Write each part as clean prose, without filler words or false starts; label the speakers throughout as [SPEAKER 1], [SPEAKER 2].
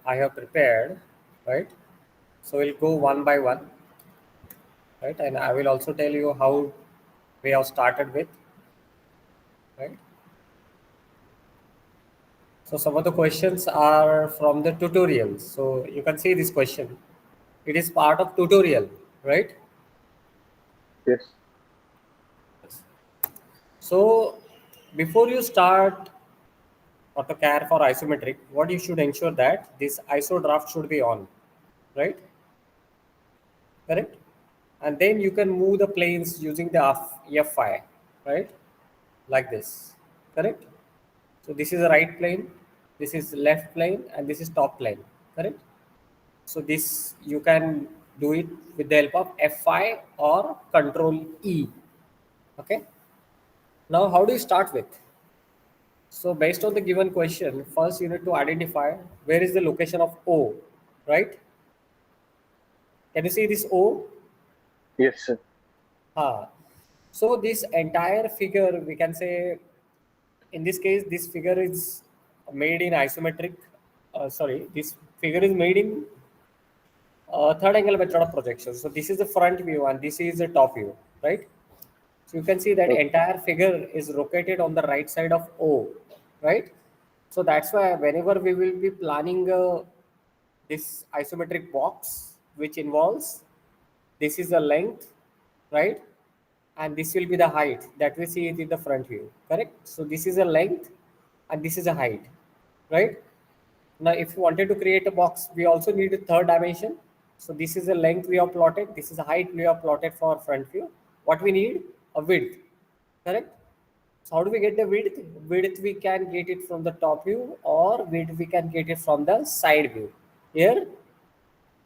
[SPEAKER 1] I have prepared, right? So we'll go one by one, right? And I will also tell you how we have started with, right? So some of the questions are from the tutorial. So you can see this question. It is part of tutorial, right?
[SPEAKER 2] Yes.
[SPEAKER 1] So before you start AutoCAD for isometric, what you should ensure that this ISO draft should be on, right? Correct? And then you can move the planes using the F5, right? Like this, correct? So this is a right plane, this is left plane, and this is top plane, correct? So this you can do it with the help of F5 or Control E. Okay. Now, how do you start with? So based on the given question, first you need to identify where is the location of O, right? Can you see this O?
[SPEAKER 2] Yes, sir.
[SPEAKER 1] So this entire figure, we can say, in this case, this figure is made in isometric. This figure is made in third angle method of projection. So this is the front view and this is the top view, right? So you can see that
[SPEAKER 2] Okay.
[SPEAKER 1] entire figure is located on the right side of O, right? So that's why whenever we will be planning this isometric box, which involves this is the length, right? And this will be the height that we see it in the front view, correct? So this is a length and this is a height, right? Now, if you wanted to create a box, we also need a third dimension. So this is the length we have plotted. This is the height we have plotted for front view. What we need? A width, correct? So how do we get the width? Width we can get it from the top view or width we can get it from the side view. Here,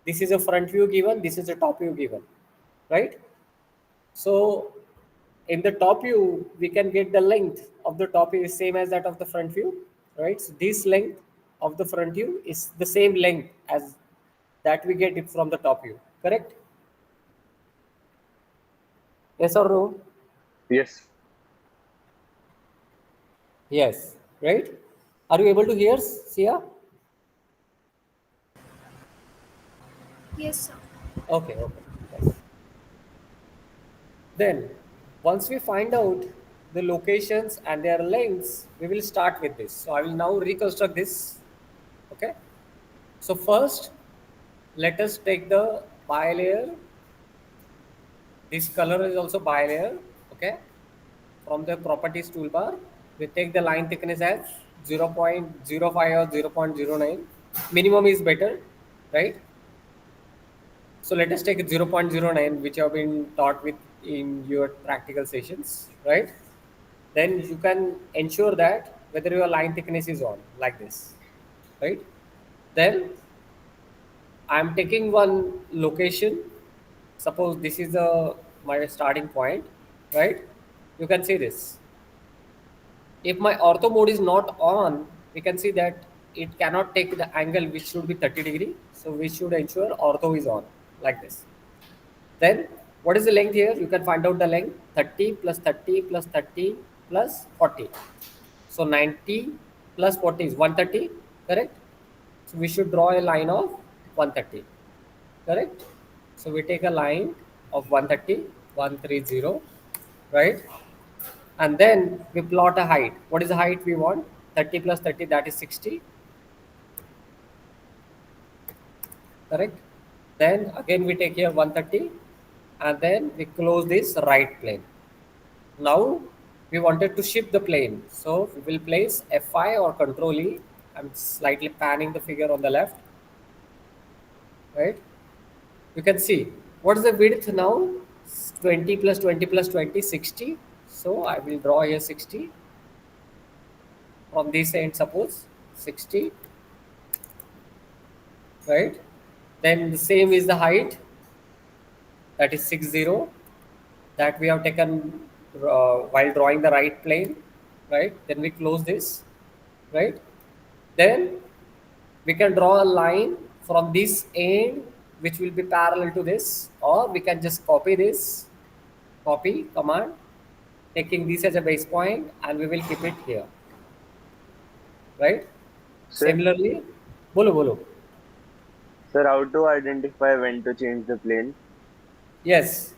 [SPEAKER 1] this is a front view given. This is a top view given, right? So in the top view, we can get the length of the top view is same as that of the front view, right? So this length of the front view is the same length as that we get it from the top view, correct? Yes or no?
[SPEAKER 2] Yes.
[SPEAKER 1] Yes, right? Are you able to hear, Sia?
[SPEAKER 3] Yes, sir.
[SPEAKER 1] Okay, okay. Yes. Then, once we find out the locations and their lengths, we will start with this. So I will now reconstruct this. Okay. So first, let us take the bilayer. This color is also bilayer. Okay. From the properties toolbar, we take the line thickness as 0.05 or 0.09. Minimum is better, right? So let us take 0.09, which have been taught with in your practical sessions, right? Then you can ensure that whether your line thickness is on like this, right? Then I'm taking one location. Suppose this is my starting point, right? You can see this. If my ortho mode is not on, we can see that it cannot take the angle which should be 30 degree. So we should ensure ortho is on like this. Then what is the length here? You can find out the length 30 plus 30 plus 30 plus 40. So 90 plus 40 is 130, correct? So we should draw a line of 130, correct? So we take a line of 130, 130, right? And then we plot a height. What is the height we want? 30 plus 30, that is 60, correct? Then again we take here 130 and then we close this right plane. Now we wanted to shift the plane. So we will place F5 or Control E. I'm slightly panning the figure on the left, right? You can see what is the width now? 20 plus 20 plus 20, 60. So I will draw here 60 from this end, suppose 60, right? Then the same is the height, that is 60, that we have taken while drawing the right plane, right? Then we close this, right? Then we can draw a line from this end which will be parallel to this, or we can just copy this, copy command, taking this as a base point, and we will keep it here, right?
[SPEAKER 2] Sir.
[SPEAKER 1] Similarly, bolo bolo.
[SPEAKER 2] Sir, how to identify when to change the plane?
[SPEAKER 1] Yes,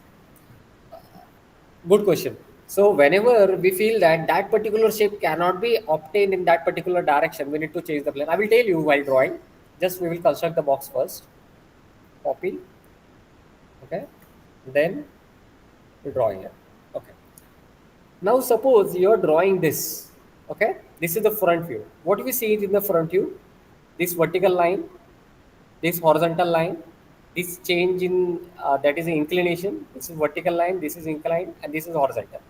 [SPEAKER 1] good question. So whenever we feel that that particular shape cannot be obtained in that particular direction, we need to change the plane. I will tell you while drawing. Just we will construct the box first. Copy. Okay. Then drawing it. Okay. Now suppose you are drawing this. Okay. This is the front view. What do we see in the front view? This vertical line, this horizontal line, this change in that is the inclination. This is vertical line. This is inclined, and this is horizontal.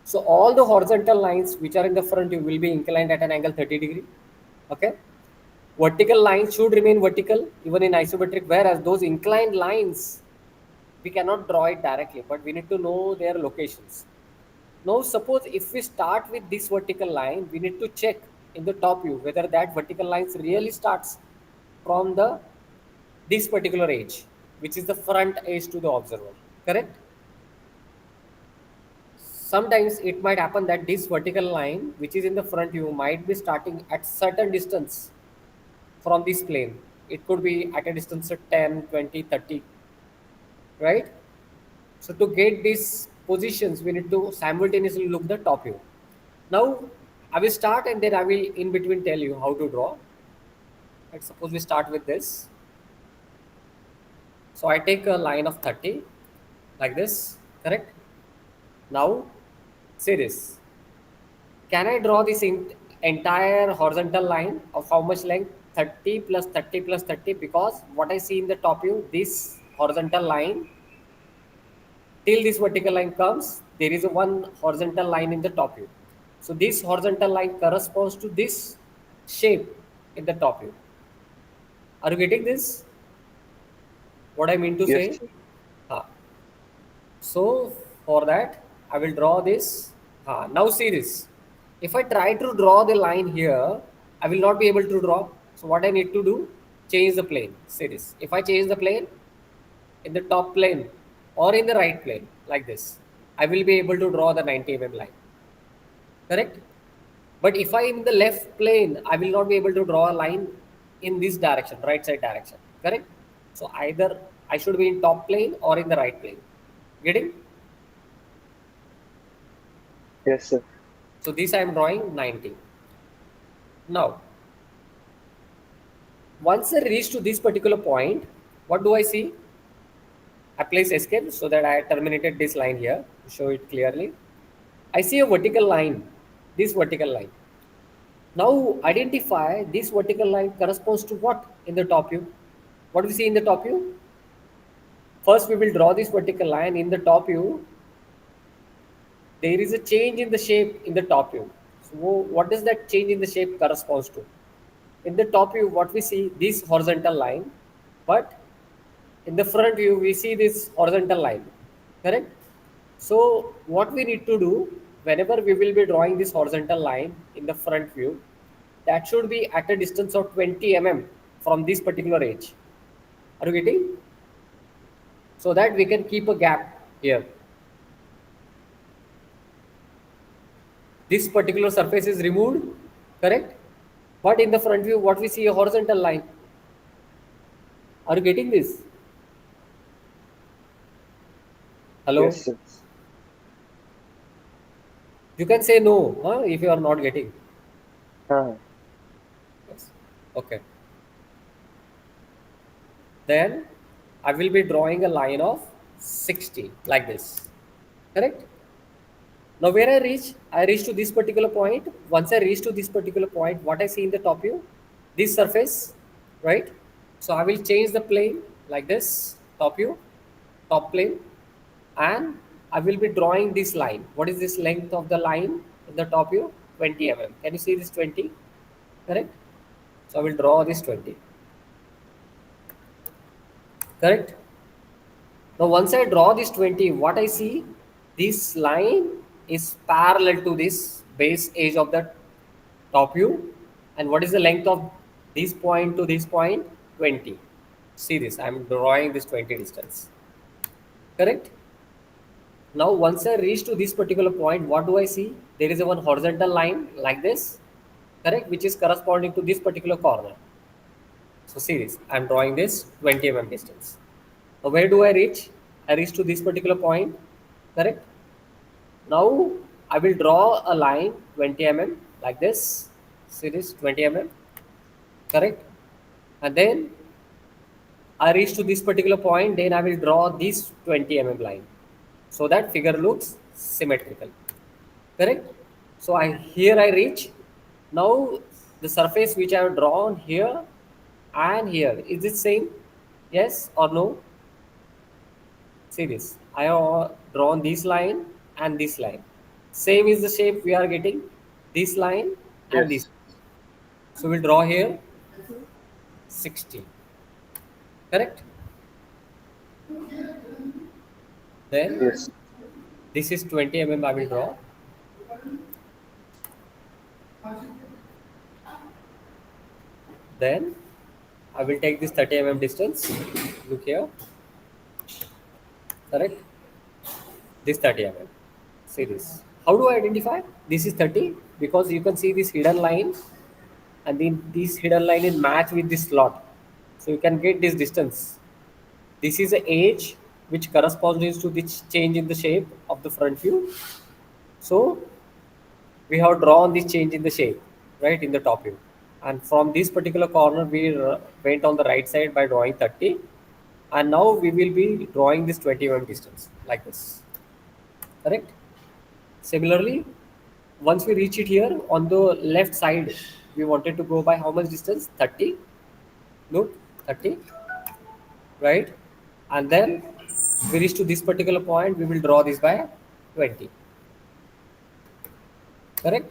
[SPEAKER 1] So all the horizontal lines which are in the front view will be inclined at an angle 30 degree. Okay. Vertical lines should remain vertical even in isometric, whereas those inclined lines we cannot draw it directly, but we need to know their locations. Now suppose if we start with this vertical line, we need to check in the top view whether that vertical lines really starts from the this particular edge, which is the front edge to the observer. Correct? Sometimes it might happen that this vertical line which is in the front view might be starting at certain distance from this plane. It could be at a distance of 10, 20, 30, right? So to get these positions, we need to simultaneously look the top view. Now I will start and then I will in between tell you how to draw. Let's suppose we start with this. So I take a line of 30 like this, correct? Now say this. Can I draw this entire horizontal line of how much length? 30 plus 30 plus 30, because what I see in the top view, this horizontal line till this vertical line comes, there is a one horizontal line in the top view. So this horizontal line corresponds to this shape in the top view. Are you getting this? What I mean to
[SPEAKER 2] Yes,
[SPEAKER 1] say?
[SPEAKER 2] sir.
[SPEAKER 1] Ah. So for that, I will draw this. Now see this. If I try to draw the line here, I will not be able to draw. So what I need to do? Change the plane. See this. If I change the plane in the top plane or in the right plane like this, I will be able to draw the 90 mm line. Correct? But if I in the left plane, I will not be able to draw a line in this direction, right side direction. Correct? So either I should be in top plane or in the right plane. Getting?
[SPEAKER 2] Yes, sir.
[SPEAKER 1] So this I am drawing 90. Now, once I reach to this particular point, what do I see? I place escape so that I terminated this line here to show it clearly. I see a vertical line, this vertical line. Now identify this vertical line corresponds to what in the top view? What do we see in the top view? First, we will draw this vertical line in the top view. There is a change in the shape in the top view. So what does that change in the shape corresponds to? In the top view, what we see this horizontal line, but in the front view, we see this horizontal line. Correct? So what we need to do whenever we will be drawing this horizontal line in the front view, that should be at a distance of 20 mm from this particular edge. Are you getting? So that we can keep a gap here. This particular surface is removed, correct? But in the front view, what we see a horizontal line. Are you getting this? Hello?
[SPEAKER 2] Yes, sir.
[SPEAKER 1] You can say no if you are not getting.
[SPEAKER 2] Uh,
[SPEAKER 1] Yes. Okay. Then I will be drawing a line of 60 like this. Correct? Now where I reach to this particular point. Once I reach to this particular point, what I see in the top view, this surface, right? So I will change the plane like this, top view, top plane, and I will be drawing this line. What is this length of the line in the top view? 20 mm. Can you see this 20? Correct? So I will draw this 20. Correct? Now once I draw this 20, what I see, this line is parallel to this base edge of the top view. And what is the length of this point to this point? 20. See this, I'm drawing this 20 distance. Correct? Now once I reach to this particular point, what do I see? There is a one horizontal line like this, correct, which is corresponding to this particular corner. So see this, I'm drawing this 20 mm distance. Now where do I reach? I reach to this particular point, correct? Now I will draw a line 20 mm like this. See this 20 mm, correct? And then I reach to this particular point, then I will draw this 20 mm line so that figure looks symmetrical, correct? So I reach. Now the surface which I have drawn here and here, is it same? Yes or no? See this. I have drawn this line and this line. Same is the shape we are getting. This line and this.
[SPEAKER 2] Yes.
[SPEAKER 1] So we'll draw here 60. Correct? Then
[SPEAKER 2] Yes.
[SPEAKER 1] this is 20 mm I will draw. Then I will take this 30 mm distance. Look here. Correct? This 30 mm. See this. How do I identify? This is 30 because you can see this hidden line, and then this hidden line is matched with this slot. So you can get this distance. This is the edge which corresponds to this change in the shape of the front view. So we have drawn this change in the shape, right, in the top view. And from this particular corner, we went on the right side by drawing 30. And now we will be drawing this 20 mm distance like this, correct? Similarly, once we reach it here on the left side, we wanted to go by how much distance? 30. Look, 30, right? And then we reach to this particular point, we will draw this by 20, correct?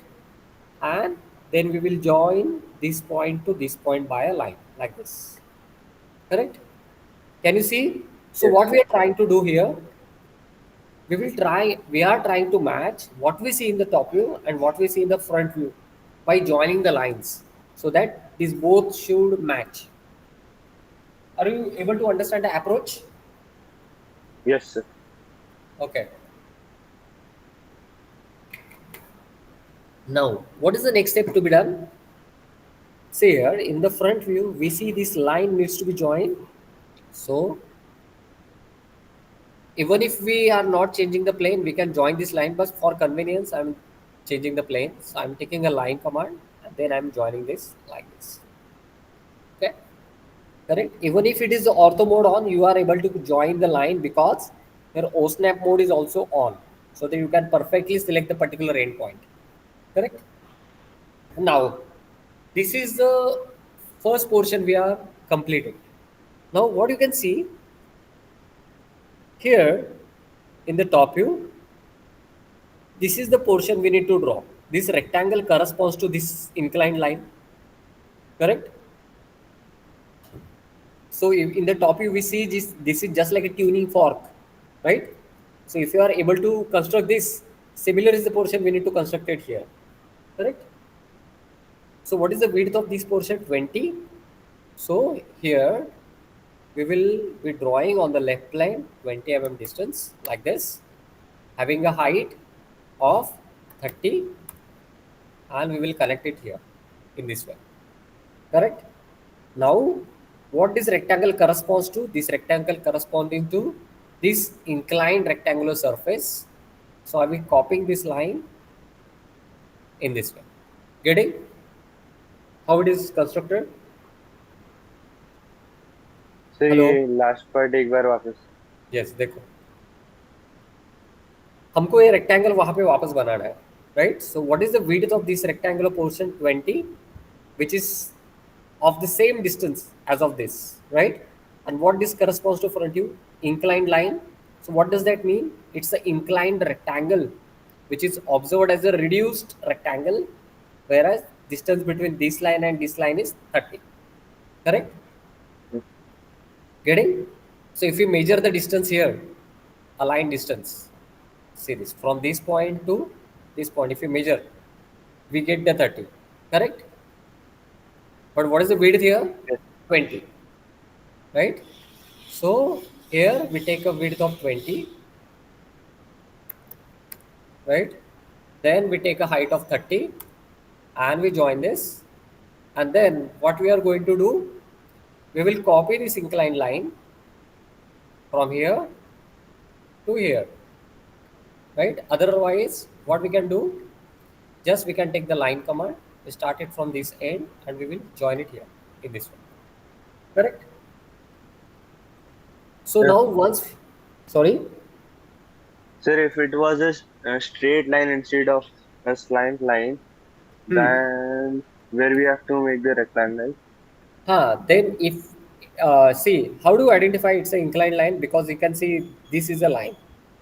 [SPEAKER 1] And then we will join this point to this point by a line like this, correct? Can you see? So what
[SPEAKER 2] Yes.
[SPEAKER 1] we are trying to do here, we are trying to match what we see in the top view and what we see in the front view by joining the lines so that these both should match. Are you able to understand the approach?
[SPEAKER 2] Yes, sir.
[SPEAKER 1] Okay. Now, what is the next step to be done? See here in the front view, we see this line needs to be joined. So, even if we are not changing the plane, we can join this line. But for convenience, I'm changing the plane. So, I'm taking a line command and then I'm joining this like this. Okay, correct. Even if it is the ortho mode on, you are able to join the line because your O snap mode is also on, so that you can perfectly select the particular endpoint. Correct. Now, this is the first portion we are completing. Now, what you can see here in the top view, this is the portion we need to draw. This rectangle corresponds to this inclined line, correct? So in the top view, we see this is just like a tuning fork, right? So if you are able to construct this, similar is the portion we need to construct it here, correct? So what is the width of this portion? 20. So here we will be drawing on the left line 20 mm distance like this, having a height of 30, and we will connect it here in this way, correct? Now what this rectangle corresponds to? This rectangle corresponding to this inclined rectangular surface. So I will copying this line in this way. Getting how it is constructed?
[SPEAKER 2] Sir
[SPEAKER 1] Hello.
[SPEAKER 2] ये last part एक बार वापस.
[SPEAKER 1] Yes, देखो हमको ये rectangle वहां पे वापस बनाना है, right? So what is the width of this rectangular portion? 20, which is of the same distance as of this, right? And what this corresponds to front view? Inclined line. So what does that mean? It's the inclined rectangle which is observed as a reduced rectangle, whereas distance between this line and this line is 30, correct? Getting? So if you measure the distance here, align distance, see this from this point to this point, if you measure, we get the 30, correct? But what is the width here?
[SPEAKER 2] Yes.
[SPEAKER 1] 20, right? So here we take a width of 20, right? Then we take a height of 30 and we join this. And then what we are going to do, We will copy this inclined line from here to here, right? Otherwise, what we can do, just we can take the line command, we start it from this end and we will join it here in this way, correct? So
[SPEAKER 2] Sir,
[SPEAKER 1] now once, sorry,
[SPEAKER 2] sir, if it was a straight line instead of a slant line, then where we have to make the rectangle?
[SPEAKER 1] then if see how do you identify it's an inclined line, because you can see this is a line.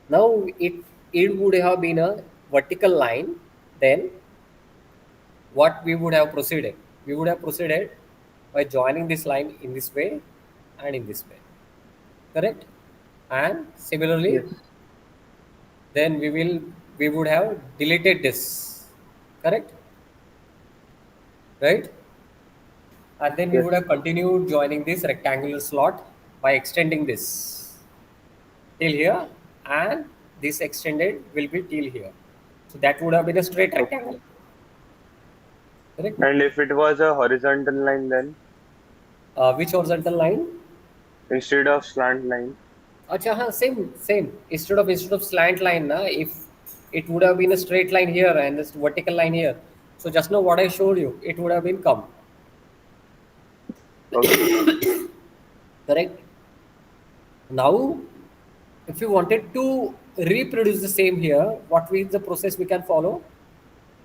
[SPEAKER 1] Now it would have been a vertical line, then what we would have proceeded? We would have proceeded by joining this line in this way and in this way, correct? And similarly,
[SPEAKER 2] Yes,
[SPEAKER 1] then we would have deleted this, correct? Right? And then we
[SPEAKER 2] yes.
[SPEAKER 1] would have continued joining this rectangular slot by extending this till here, and this extended will be till here. So that would have been a straight
[SPEAKER 2] Okay.
[SPEAKER 1] rectangle, correct?
[SPEAKER 2] And if it was a horizontal line, then
[SPEAKER 1] Which horizontal line?
[SPEAKER 2] instead of slant line.
[SPEAKER 1] Acha, हाँ, same. Instead of slant line, na, if it would have been a straight line here and this vertical line here. So just now what I showed you, it would have been come,
[SPEAKER 2] Okay.
[SPEAKER 1] correct? Now, if you wanted to reproduce the same here, what is the process we can follow,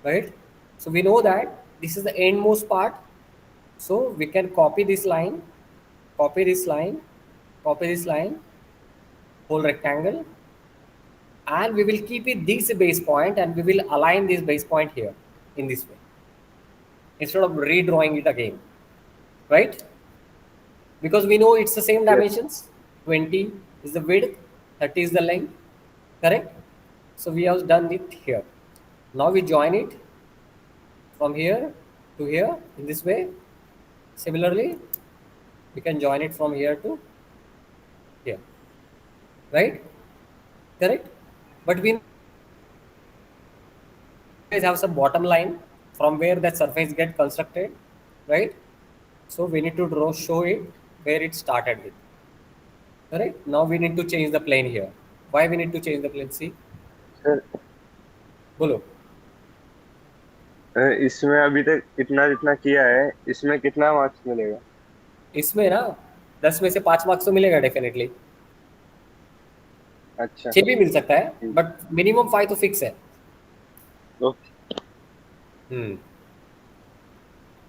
[SPEAKER 1] right? So we know that this is the endmost part. So we can copy this line, copy this line, copy this line, whole rectangle, and we will keep it this base point and we will align this base point here in this way instead of redrawing it again, right? Because we know it's the same
[SPEAKER 2] Yes.
[SPEAKER 1] dimensions. 20 is the width, 30 is the length, correct? So we have done it here. Now we join it from here to here in this way. Similarly, we can join it from here to here, right? Correct? But we always have some bottom line from where that surface get constructed, right? So we need to show it where it started with, correct? Now we need to change the plane here. Why we need to change the plane? See,
[SPEAKER 2] sir,
[SPEAKER 1] bolo.
[SPEAKER 2] इसमें अभी तक इतना जितना किया है, इसमें कितना marks मिलेगा?
[SPEAKER 1] इसमें ना 10 में से 5 मार्क्स तो मिलेगा डेफिनेटली,
[SPEAKER 2] अच्छा,
[SPEAKER 1] 6 भी मिल सकता है,
[SPEAKER 2] ठीक।
[SPEAKER 1] बट मिनिमम 5 तो फिक्स है।
[SPEAKER 2] ओके।
[SPEAKER 1] हम्म,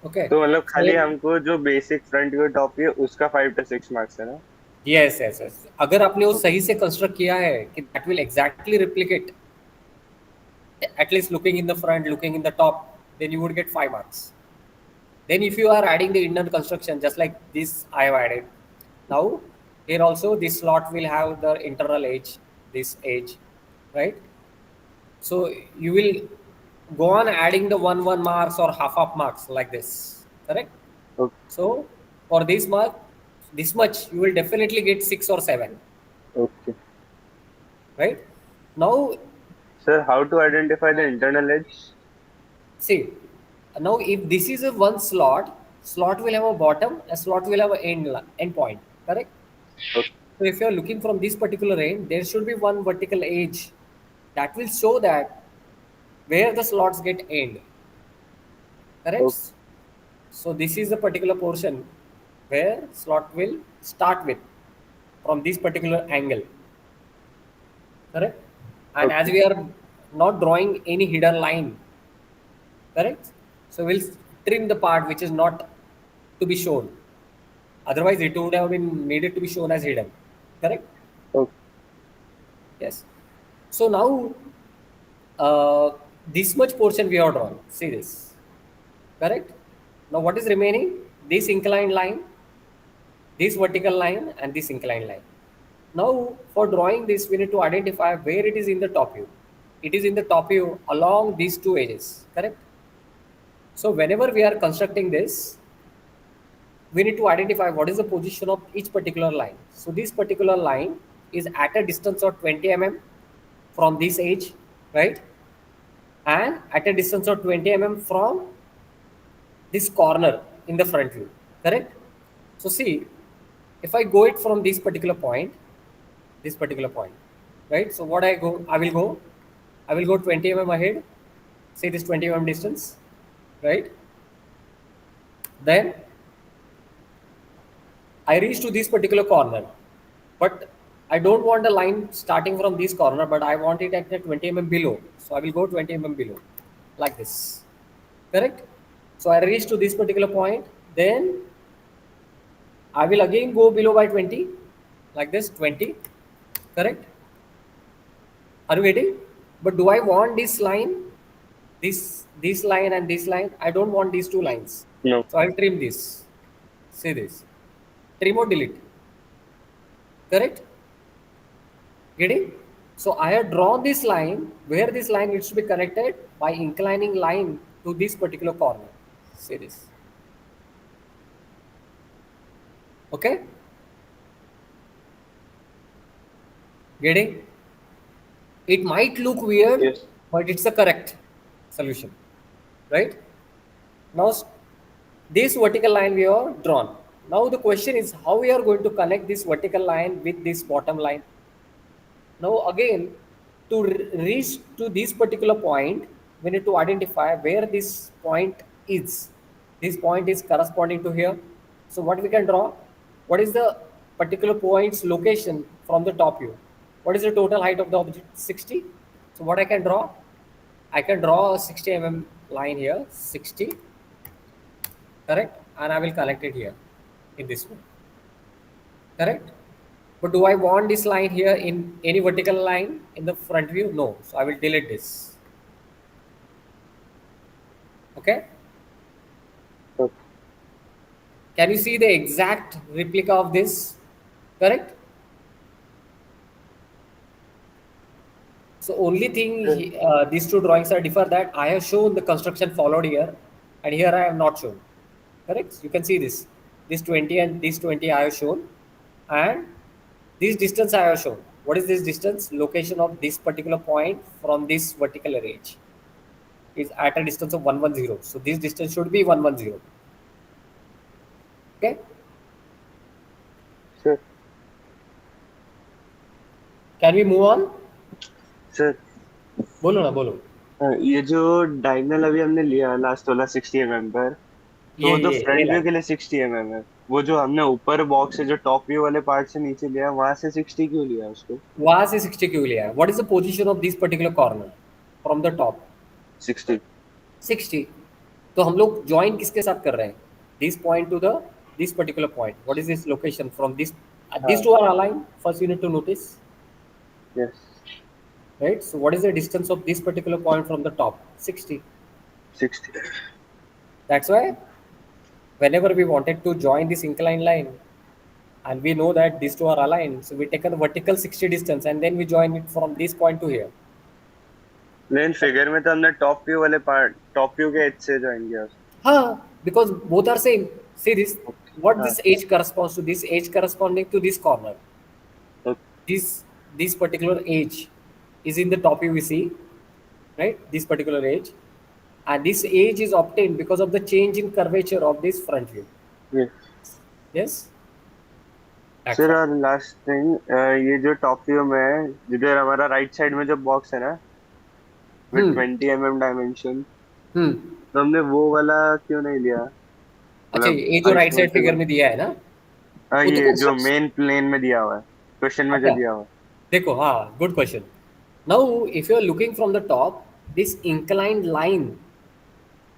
[SPEAKER 1] ओके।
[SPEAKER 2] तो मतलब खाली हमको जो बेसिक फ्रंट के टॉप है उसका 5 to 6 मार्क्स है ना?
[SPEAKER 1] यस यस यस, अगर आपने वो
[SPEAKER 2] ओके,
[SPEAKER 1] सही से कंस्ट्रक्ट किया है कि that will exactly replicate at least looking in the front, looking in the top, then you would get 5 marks. Then if you are adding the inner construction just like this I have added, now here also this slot will have the internal edge, this edge, right? So you will go on adding the 1 marks or half marks like this, correct?
[SPEAKER 2] Okay,
[SPEAKER 1] So for this mark, this much you will definitely get 6 or 7,
[SPEAKER 2] okay.
[SPEAKER 1] right? Now
[SPEAKER 2] sir, how to identify the internal edge?
[SPEAKER 1] see, now if this is a one slot, slot will have a bottom, a slot will have an end point, correct?
[SPEAKER 2] Okay,
[SPEAKER 1] So if you are looking from this particular end, there should be one vertical edge that will show that where the slots get end, correct?
[SPEAKER 2] Okay,
[SPEAKER 1] So this is the particular portion where slot will start with from this particular angle, correct? And as
[SPEAKER 2] okay,
[SPEAKER 1] we are not drawing any hidden line, correct? So we'll trim the part which is not to be shown, otherwise it would have been needed to be shown as hidden, correct?
[SPEAKER 2] Okay,
[SPEAKER 1] Yes. So now this much portion we have drawn, see this, correct? Now what is remaining? This inclined line, this vertical line, and this inclined line. Now for drawing this we need to identify where it is in the top view. It is in the top view along these two edges, correct? So whenever we are constructing this, we need to identify what is the position of each particular line. So this particular line is at a distance of 20 mm from this edge, right? And at a distance of 20 mm from this corner in the front view, correct? So see, if I go it from this particular point, right? So what I will go 20 mm ahead. Say this 20 mm distance, right? Then I reach to this particular corner, but I don't want a line starting from this corner, but I want it at the 20 mm below. So I will go 20 mm below, like this, correct? So I reach to this particular point, then I will again go below by 20, like this, 20, correct? Are you getting? But do I want this line, this line and this line? I don't want these two lines.
[SPEAKER 2] No.
[SPEAKER 1] So I'll trim this. See this. Trim or delete. Correct? Getting? So I have drawn this line where this line needs to be connected by inclining line to this particular corner. See this. Okay? Getting? It might look weird,
[SPEAKER 2] Yes.
[SPEAKER 1] but it's the correct solution. Right? Now this vertical line we have drawn. Now the question is how we are going to connect this vertical line with this bottom line. Now again, to reach to this particular point, we need to identify where this point is. This point is corresponding to here. So what we can draw? What is the particular point's location from the top view? What is the total height of the object? 60. So what I can draw? I can draw a 60 mm line here, 60, correct? And I will connect it here in this way, correct? But do I want this line here in any vertical line in the front view? No. So I will delete this. Okay.
[SPEAKER 2] Okay.
[SPEAKER 1] Can you see the exact replica of this? Correct. So only thing
[SPEAKER 2] Sir,
[SPEAKER 1] these two drawings are differ that I have shown the construction followed here, and here I have not shown. Correct. You can see this. This 20 and this 20 I have shown, and this distance I have shown. What is this distance? Location of this particular point from this vertical range is at a distance of 110. So this distance should be 110. Okay.
[SPEAKER 2] sir,
[SPEAKER 1] Can we move on?
[SPEAKER 2] sir,
[SPEAKER 1] बोलो ना बोलो.
[SPEAKER 2] ये जो diagonal अभी हमने लिया last वाला 60 mm पर, तो वो तो
[SPEAKER 1] ये
[SPEAKER 2] फ्रंट व्यू
[SPEAKER 1] लाइन
[SPEAKER 2] के लिए 60 mm है। वो जो हमने ऊपर बॉक्स से जो टॉप व्यू वाले पार्ट से नीचे लिया, वहां से 60 क्यों लिया उसको?
[SPEAKER 1] वहां से 60 क्यों लिया है? What is the position of this particular corner from the top?
[SPEAKER 2] 60।
[SPEAKER 1] 60. तो हम लोग ज्वाइन किसके साथ कर रहे हैं? This point two the this particular point. What is this location from this? These
[SPEAKER 2] हाँ।
[SPEAKER 1] two are aligned. First you need to notice,
[SPEAKER 2] yes.
[SPEAKER 1] right? So what is the distance of this particular point from the top? 60.
[SPEAKER 2] 60।
[SPEAKER 1] That's why whenever we wanted to join this inclined line and we know that these two are aligned, so we take a vertical 60 distance and then we join it from this point to here.
[SPEAKER 2] लेकिन figure में तो हमने top view वाले part, top view के as से join किया उसको।
[SPEAKER 1] Because both are same. See this, what
[SPEAKER 2] हाँ।
[SPEAKER 1] this edge corresponds to, this edge corresponding to this corner.
[SPEAKER 2] Okay.
[SPEAKER 1] This particular edge is in the top view we see, right? This particular edge, and this edge is obtained because of the change in curvature of this front view.
[SPEAKER 2] Yes.
[SPEAKER 1] Yes. That's
[SPEAKER 2] sir
[SPEAKER 1] all.
[SPEAKER 2] और last thing, ये जो top view में है, जिधर हमारा right side में जो box है ना, with
[SPEAKER 1] Hmm.
[SPEAKER 2] 20 mm dimension,
[SPEAKER 1] Hmm.
[SPEAKER 2] तो हमने वो वाला क्यों नहीं लिया?
[SPEAKER 1] अच्छा,
[SPEAKER 2] मतलब
[SPEAKER 1] ये जो राइट साइड
[SPEAKER 2] आइसोमेट्रिक
[SPEAKER 1] फिगर
[SPEAKER 2] वाला।
[SPEAKER 1] में दिया है ना,
[SPEAKER 2] हाँ,
[SPEAKER 1] वो तो
[SPEAKER 2] ये जो
[SPEAKER 1] कंस्ट्रक्शन.
[SPEAKER 2] मेन प्लेन में दिया हुआ है, क्वेश्चन में जो
[SPEAKER 1] अच्छा,
[SPEAKER 2] दिया हुआ है।
[SPEAKER 1] देखो, हाँ, good question. Now, if you are looking from the top, this inclined line,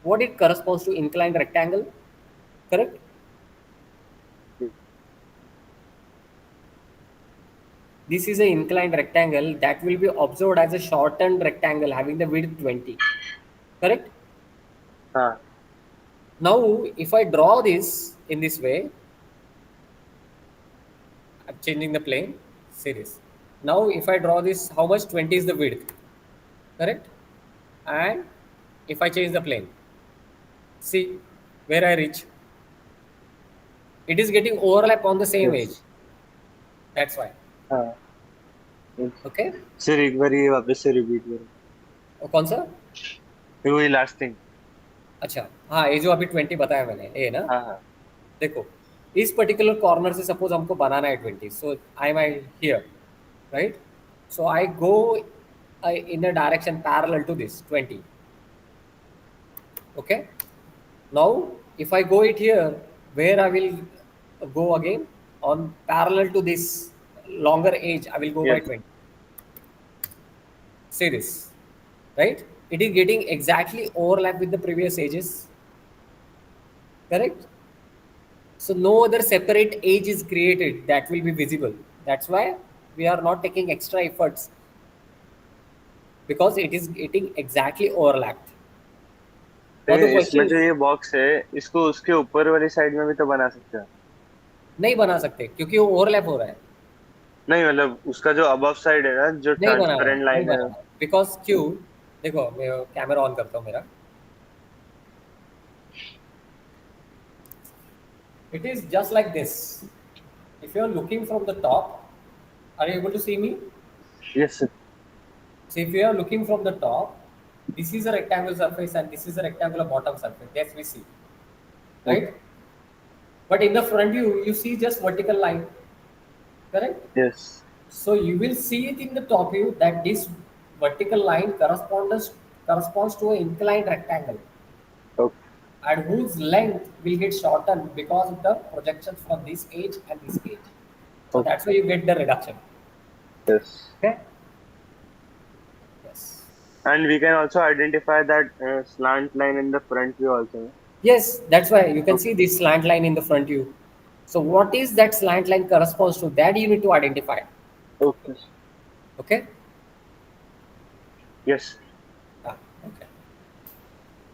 [SPEAKER 1] what it corresponds to? Inclined rectangle, correct? This is an inclined rectangle that will be observed as a shortened rectangle having the width 20, correct?
[SPEAKER 2] हाँ।
[SPEAKER 1] Now, if I draw this in this way, I'm changing the plane. See this. Now, if I draw this, how much? 20 is the width, correct? And if I change the plane, see where I reach. It is getting overlap on the same
[SPEAKER 2] yes.
[SPEAKER 1] edge. That's why.
[SPEAKER 2] हाँ।
[SPEAKER 1] Okay?
[SPEAKER 2] Sir एक बार ये वापस से repeat करो।
[SPEAKER 1] और कौन सा?
[SPEAKER 2] वही लास्ट थिंग।
[SPEAKER 1] अच्छा, हाँ, ये जो अभी 20 बताया मैंने, ये ना.
[SPEAKER 2] हाँ हाँ।
[SPEAKER 1] देखो, इस पर्टिकुलर कॉर्नर से सपोज हमको बनाना है 20, so I am I here, right? So I go in a direction parallel to this 20. Okay, now if I go it here, where I will go again on parallel to this longer edge, I will go by
[SPEAKER 2] Yes.
[SPEAKER 1] 20. See this, right? It is getting exactly overlap with the previous edges, correct? So no other separate edge is created that will be visible. That's why we are not taking extra efforts, because it is getting exactly overlapped. Now the
[SPEAKER 2] लेकिन
[SPEAKER 1] question
[SPEAKER 2] इसमें जो
[SPEAKER 1] is,
[SPEAKER 2] ये box है, इसको उसके ऊपर वाली side में भी तो बना सकते हैं।
[SPEAKER 1] नहीं बना सकते क्योंकि वो ओवरलैप हो रहा है।
[SPEAKER 2] नहीं मतलब उसका जो अबव साइड है ना, जो
[SPEAKER 1] नहीं बनाना है,
[SPEAKER 2] ट्रांसपेरेंट
[SPEAKER 1] नहीं
[SPEAKER 2] लाइन है।
[SPEAKER 1] बनाना है, बिकॉज क्यों? देखो मैं कैमरा ऑन करता हूँ मेरा। It is just like this. If you are looking from the top, are you able to see me?
[SPEAKER 2] Yes sir.
[SPEAKER 1] So if you are looking from the top, this is a rectangular surface and this is a rectangular bottom surface. Yes, we see,
[SPEAKER 2] okay.
[SPEAKER 1] right? But in the front view, you see just vertical line, correct?
[SPEAKER 2] Yes.
[SPEAKER 1] So you will see it in the top view that this vertical line corresponds to an inclined rectangle,
[SPEAKER 2] okay.
[SPEAKER 1] and whose length will get shortened because of the projections from this edge and this edge. So
[SPEAKER 2] okay.
[SPEAKER 1] that's why you get the reduction.
[SPEAKER 2] Yes.
[SPEAKER 1] Okay. Yes.
[SPEAKER 2] And we can also identify that slant line in the front view also.
[SPEAKER 1] Yes, that's why you can
[SPEAKER 2] okay.
[SPEAKER 1] see this slant line in the front view. So what is that slant line corresponds to? That you need to identify.
[SPEAKER 2] Okay.
[SPEAKER 1] Okay?
[SPEAKER 2] Yes.
[SPEAKER 1] Okay.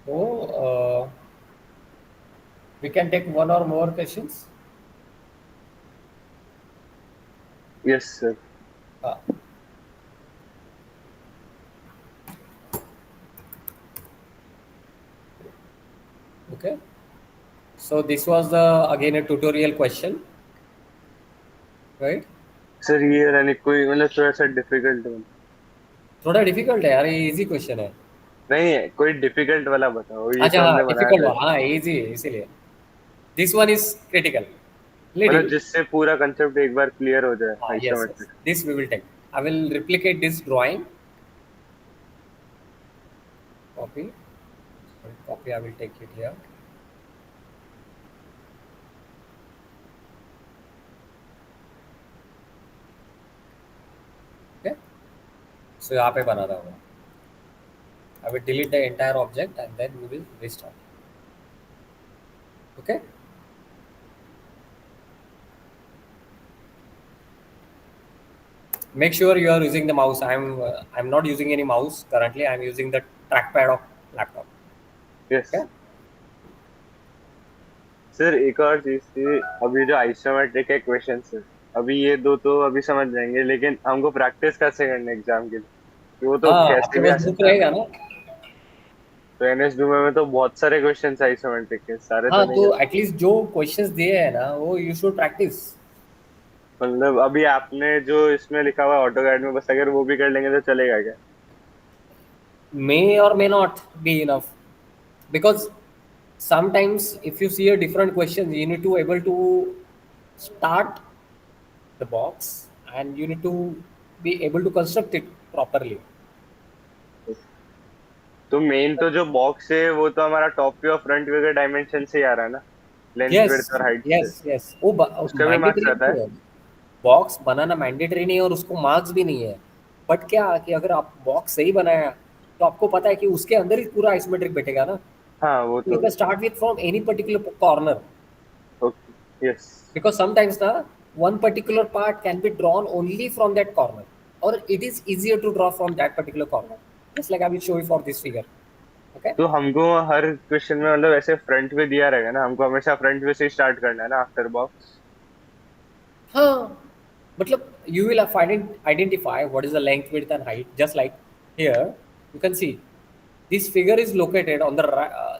[SPEAKER 1] So we can take one or more questions.
[SPEAKER 2] Yes sir.
[SPEAKER 1] Uh, okay. So this was the again a tutorial question, right?
[SPEAKER 2] Sir ये यानी कोई मतलब थोड़ा सा difficult है।
[SPEAKER 1] थोड़ा difficult है यार, ये इजी क्वेश्चन है।
[SPEAKER 2] नहीं है, कोई डिफिकल्ट वाला बताओ, ये
[SPEAKER 1] अच्छा
[SPEAKER 2] तो
[SPEAKER 1] हाँ,
[SPEAKER 2] हमने बनाया
[SPEAKER 1] डिफिकल्ट
[SPEAKER 2] था।
[SPEAKER 1] वाला, हाँ इजी है इसीलिए। दिस वन इज क्रिटिकल,
[SPEAKER 2] मतलब
[SPEAKER 1] लिटिल।
[SPEAKER 2] जिससे पूरा कंसेप्ट एक बार क्लियर हो जाए
[SPEAKER 1] Yes, yes.
[SPEAKER 2] Isometric.
[SPEAKER 1] This we will take. I will replicate this drawing. Copy. Sorry, copy. I will take it here. Okay. So यहाँ पे बना रहा हूँ। I will delete the entire object and then we will restart. Okay. Make sure you are using the mouse. I'm not using any mouse currently. I'm using the trackpad of laptop.
[SPEAKER 2] Yes
[SPEAKER 1] Okay.
[SPEAKER 2] Sir. एक और चीज थी, अभी जो isometric है question है, अभी ये दो तो अभी समझ जाएंगे, लेकिन हमको प्रैक्टिस कैसे करना एग्जाम के लिए, वो तो
[SPEAKER 1] हाँ,
[SPEAKER 2] कैसे
[SPEAKER 1] आपके
[SPEAKER 2] भी
[SPEAKER 1] पास
[SPEAKER 2] आ
[SPEAKER 1] बुक
[SPEAKER 2] सकता है ना।
[SPEAKER 1] रहेगा ना?
[SPEAKER 2] तो एनएस डूमे में तो बहुत सारे क्वेश्चन आइसोमेट्रिक के, सारे तो
[SPEAKER 1] हाँ,
[SPEAKER 2] नहीं
[SPEAKER 1] तो
[SPEAKER 2] कर
[SPEAKER 1] एटलीस्ट जो क्वेश्चंस दिए हैं ना, वो यू शुड प्रैक्टिस।
[SPEAKER 2] मतलब अभी आपने जो इसमें लिखा हुआ है ऑटो गाइड में, बस अगर वो भी कर लेंगे तो चलेगा क्या?
[SPEAKER 1] May or may not be enough, because sometimes if you see a different question, you need to able to start the box and you need to be able to construct it properly.
[SPEAKER 2] तो main तो जो box है वो तो हमारा top view और front view के dimension से ही आ रहा है ना, लेंथ
[SPEAKER 1] यस,
[SPEAKER 2] विड्थ और हाइट से।
[SPEAKER 1] यस, यस, वो
[SPEAKER 2] उसका भी मार्क्स
[SPEAKER 1] मैंडेटरी
[SPEAKER 2] आता है।
[SPEAKER 1] नहीं है। बॉक्स बनाना मैंडेटरी नहीं है और उसको मार्क्स भी नहीं है। बट क्या कि अगर आप बॉक्स सही बनाया तो आपको पता है कि उसके अंदर ही पूरा आइसोमेट्रिक बैठेगा ना।
[SPEAKER 2] हाँ वो
[SPEAKER 1] यू
[SPEAKER 2] तो।
[SPEAKER 1] Can start with from any particular corner,
[SPEAKER 2] okay. Yes.
[SPEAKER 1] because sometimes na one particular part can be drawn only from that corner, or it is easier to draw from that particular corner, just like I will show you for this figure. Okay.
[SPEAKER 2] तो हमको हर question में मतलब ऐसे front पे दिया रहेगा ना, हमको हमेशा फ्रंट पे से स्टार्ट करना है ना आफ्टर बॉक्स।
[SPEAKER 1] हाँ, मतलब you will identify what is the length, width and height, just like here you can see this figure is located on the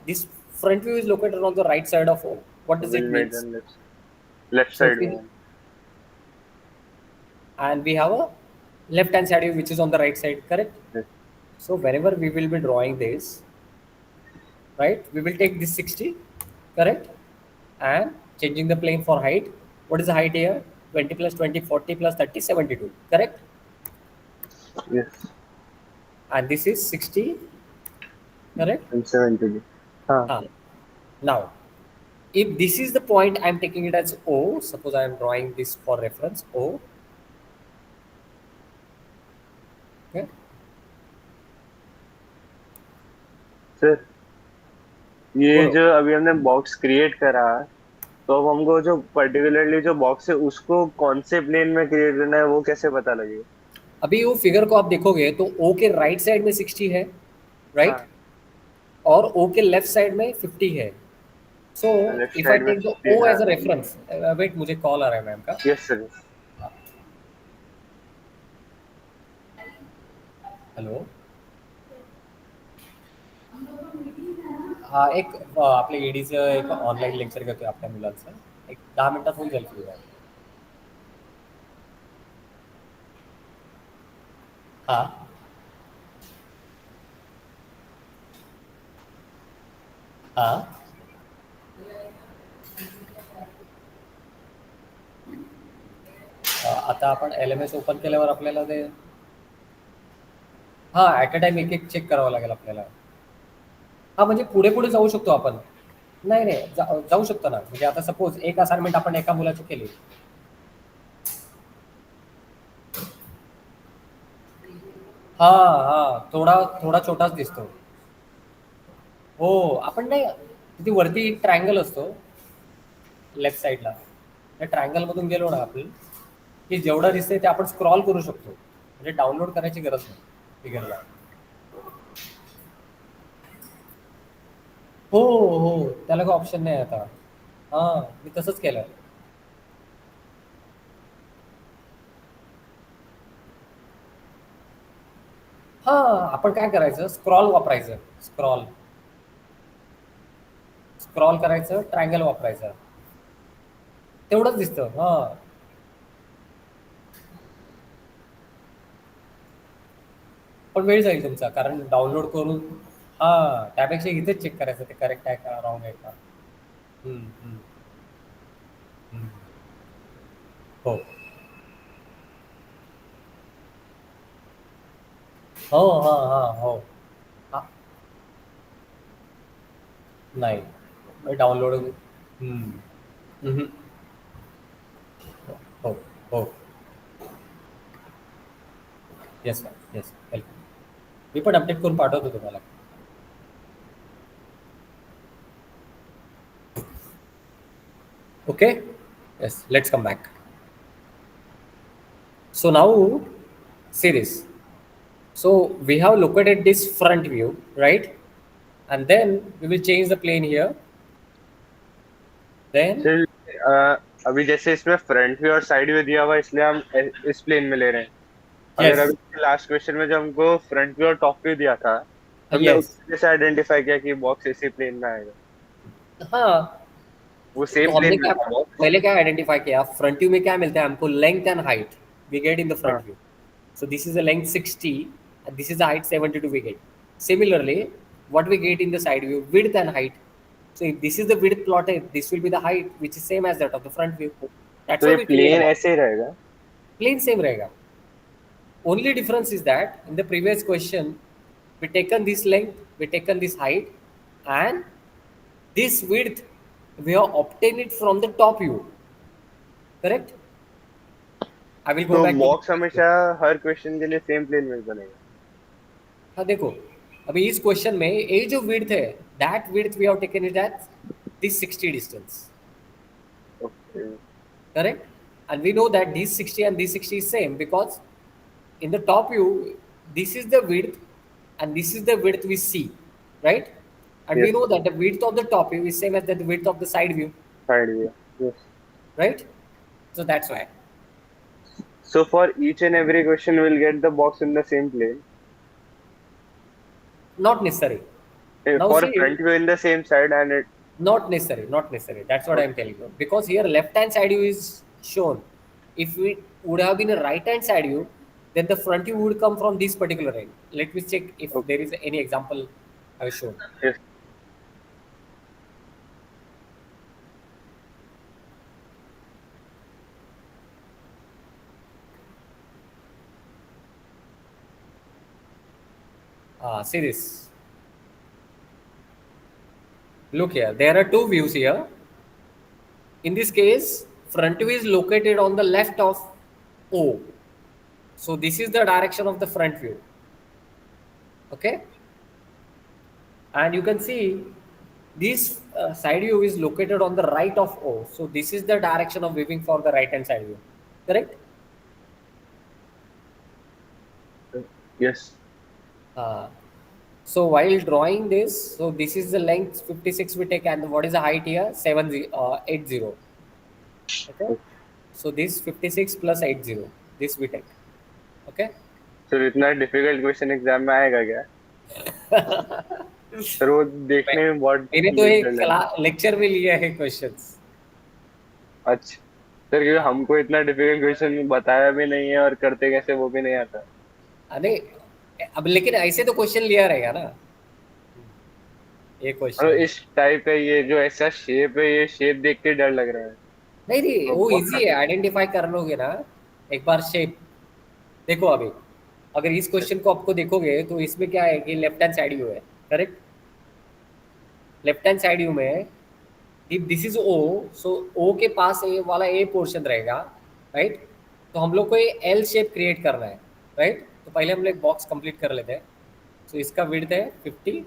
[SPEAKER 1] this front view is located on the right side of what does
[SPEAKER 2] will
[SPEAKER 1] it
[SPEAKER 2] made
[SPEAKER 1] means.
[SPEAKER 2] And left
[SPEAKER 1] So
[SPEAKER 2] side में।
[SPEAKER 1] and we have a left hand side view which is on the right side, correct? So whenever we will be drawing this, right, we will take this 60, correct, and changing the plane for height. What is the height here? 20 plus 20, 40 plus 30, 72. Correct?
[SPEAKER 2] Yes.
[SPEAKER 1] And this is 60. Correct?
[SPEAKER 2] And 70. Huh.
[SPEAKER 1] Ah. Now, if this is the point, I'm taking it as O. Suppose I am drawing this for reference, O. Okay?
[SPEAKER 2] Sir ये
[SPEAKER 1] बोलो.
[SPEAKER 2] जो अभी हमने box create करा, तो अब हमको जो पर्टिकुलरली जो बॉक्स है उसको कौन से प्लेन में क्रिएट करना है वो कैसे पता लगेगा?
[SPEAKER 1] अभी वो फिगर को आप देखोगे तो O के राइट साइड में 60 है, राइट?
[SPEAKER 2] हाँ,
[SPEAKER 1] और O के लेफ्ट साइड में 50 है. So
[SPEAKER 2] left
[SPEAKER 1] if I
[SPEAKER 2] side में
[SPEAKER 1] टेक द
[SPEAKER 2] 50
[SPEAKER 1] O
[SPEAKER 2] है.
[SPEAKER 1] एज अ रेफरेंस, वेट, मुझे कॉल आ रहा है मैम का.
[SPEAKER 2] Yes sir.
[SPEAKER 1] हॅलो. हा, एक आपल्या ईडीचं एक ऑनलाईन लेक्चर घेतोय आपल्या मुलांचं. एक 10 मिनिटात होऊन जाईल फ्री. हा. हा. आता आपण LMS ओपन केल्यावर आपल्याला ते हा ॲट अ टाइम एक एक चेक करावं लागेल आपल्याला. हा, म्हणजे पुढे पुढे जाऊ शकतो आपण. नाही नाही, जाऊ शकतो ना. म्हणजे आता सपोज एक असाइनमेंट आपण एका मुलाची केली. हा हा, थोडा थोडा छोटाच दिसतो. हो, आपण नाही, तिथे वरती एक ट्रायंगल असतो लेफ्ट साईडला. त्या ट्रायंगल मधून गेलो ना आपण, की जेवढं दिसतंय ते आपण स्क्रॉल करू शकतो. म्हणजे डाउनलोड करायची गरज नाही फिगरला. हो हो, त्याला काही ऑप्शन नाही आता. हा, मी तसंच केलं. हा, आपण काय करायचं, स्क्रॉल वापरायचं. स्क्रॉल स्क्रॉल करायचं, ट्रायंगल वापरायचं. तेवढंच दिसतं. हा, पण वेळ जाईल तुमचा, कारण डाउनलोड करून. हा, त्यापेक्षा इथेच चेक करायचं ते करेक्ट आहे का रॉंग आहे का. हम्म, हम्म, हम्म. हो हो, हा हा, हो. हा, नाही डाउनलोड. हम्म, हम्म. हो हो, येस मॅम, येस, वेलकम. मी पण अपडेट करून पाठवतो तुम्हाला. Okay. Yes, let's come back. So now, see this. So we have looked at this front view, right? And then we will change the plane here. Then,
[SPEAKER 2] sir अभी जैसे इसमें front view और side view दिया हुआ है, इसलिए हम इस प्लेन में ले रहे हैं. अगर
[SPEAKER 1] yes,
[SPEAKER 2] अभी लास्ट क्वेश्चन में जो हमको फ्रंट व्यू और टॉप व्यू दिया था, तो हमने
[SPEAKER 1] yes.
[SPEAKER 2] उससे से आइडेंटिफाई किया कि बॉक्स इसी प्लेन में आएगा.
[SPEAKER 1] हाँ,
[SPEAKER 2] वो
[SPEAKER 1] तो
[SPEAKER 2] सेम
[SPEAKER 1] हमने
[SPEAKER 2] प्लेन में
[SPEAKER 1] क्या
[SPEAKER 2] था बॉक्स.
[SPEAKER 1] पहले क्या आइडेंटिफाई किया, फ्रंट व्यू में क्या मिलता है हमको, length and height we get in the
[SPEAKER 2] हाँ.
[SPEAKER 1] Front view. So this is the length 60 and this is the height 72 we get. Similarly, what we get in the side view, width and height. So if this is the width plotted, this will be the height which is same as that of the front view. That's
[SPEAKER 2] तो
[SPEAKER 1] why
[SPEAKER 2] ये
[SPEAKER 1] we create a
[SPEAKER 2] plain
[SPEAKER 1] box.
[SPEAKER 2] ऐसे ही रहेगा.
[SPEAKER 1] Plane same रहेगा. Only difference is that in the previous question, we taken this length, we taken this height, and this width we have obtained it from the top view. Correct? I will go
[SPEAKER 2] तो
[SPEAKER 1] back to the
[SPEAKER 2] box
[SPEAKER 1] previous question.
[SPEAKER 2] हमेशा हर question के लिए same plane में बनेगा.
[SPEAKER 1] हाँ देखो, अभी इस क्वेश्चन में ये जो विड्थ है, that width we have taken it at this 60 distance.
[SPEAKER 2] Okay.
[SPEAKER 1] Correct? And we know that this 60 and this 60 is same because in the top view, this is the width and this is the width we see, right? And we
[SPEAKER 2] yes.
[SPEAKER 1] know that the width of the top view is same as the width of the side view,
[SPEAKER 2] side view. Yes.
[SPEAKER 1] right? So that's why.
[SPEAKER 2] So for each and every question we'll get the box in the same plane.
[SPEAKER 1] Not necessary. Now
[SPEAKER 2] For
[SPEAKER 1] see,
[SPEAKER 2] front view in the same side and it.
[SPEAKER 1] not necessary, not necessary. That's what I'm
[SPEAKER 2] Okay.
[SPEAKER 1] telling you. Because here left hand side view is shown. If it would have been a right hand side view, then the front view would come from this particular end. Let me check if
[SPEAKER 2] Okay.
[SPEAKER 1] there is any example I've shown.
[SPEAKER 2] Yes.
[SPEAKER 1] See this. Look here. There are two views here. In this case, front view is located on the left of O. So this is the direction of the front view. Okay. And you can see this side view is located on the right of O. So this is the direction of viewing for the right hand side view. Correct?
[SPEAKER 2] Yes.
[SPEAKER 1] Uh, so while drawing this, so this is the length 56 we take, and what is the height here? 80. Okay. So this 56 plus 80. This we take. Okay.
[SPEAKER 2] Sir इतना difficult question exam में आएगा क्या? Sir वो
[SPEAKER 1] मैं-
[SPEAKER 2] देखने में बहुत
[SPEAKER 1] मैंने तो एक
[SPEAKER 2] डिफिकल्ट है।
[SPEAKER 1] लेक्चर में लिया है क्वेश्चंस।
[SPEAKER 2] अच्छा सर, क्योंकि हमको इतना डिफिकल्ट क्वेश्चन बताया भी नहीं है और करते कैसे वो भी नहीं आता।
[SPEAKER 1] अरे अब लेकिन ऐसे तो क्वेश्चन लिया रहेगा ना ये
[SPEAKER 2] और
[SPEAKER 1] क्वेश्चन।
[SPEAKER 2] इस टाइप का ये जो ऐसा शेप है, ये शेप देख के डर लग रहा है।
[SPEAKER 1] नहीं नहीं, वो
[SPEAKER 2] बहुत
[SPEAKER 1] इजी है, आइडेंटिफाई कर लोगे ना एक बार शेप। देखो अभी अगर इस क्वेश्चन को आपको देखोगे तो इसमें क्या है कि लेफ्ट हैंड साइड व्यू है। Correct? Left hand side view में इफ दिस इज ओ, सो ओ के पास ए वाला ए पोर्शन रहेगा। राइट? तो हम लोग को ये एल शेप क्रिएट करना है। राइट? तो पहले हम लोग एक बॉक्स कंप्लीट कर लेते हैं। सो इसका विड्थ है 50।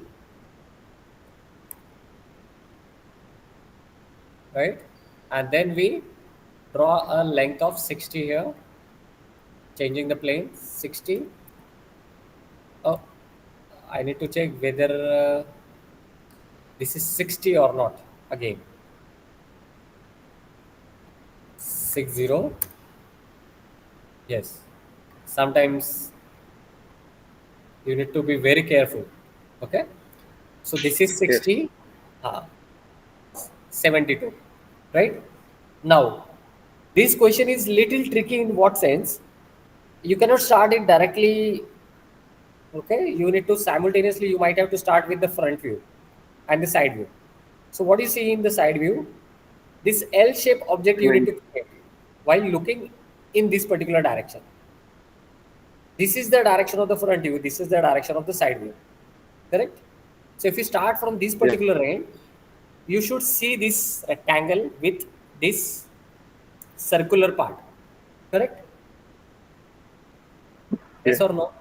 [SPEAKER 1] Right? And then we draw a length of 60 here, changing the plane 60. Oh, I need to check whether this is 60 or not. Again, 60. Yes. Sometimes you need to be very careful. Okay. So this is 60. Uh, 72. Right? Now, this question is little tricky in what sense? You cannot start it directly. Okay, you need to simultaneously, you might have to start with the front view and the side view. So what you see in the side view, this L-shaped object you need to create while looking in this particular direction. This is the direction of the front view, this is the direction of the side view. Correct? So if you start from this particular end, you should see this rectangle with this circular part. Correct? Yes or no?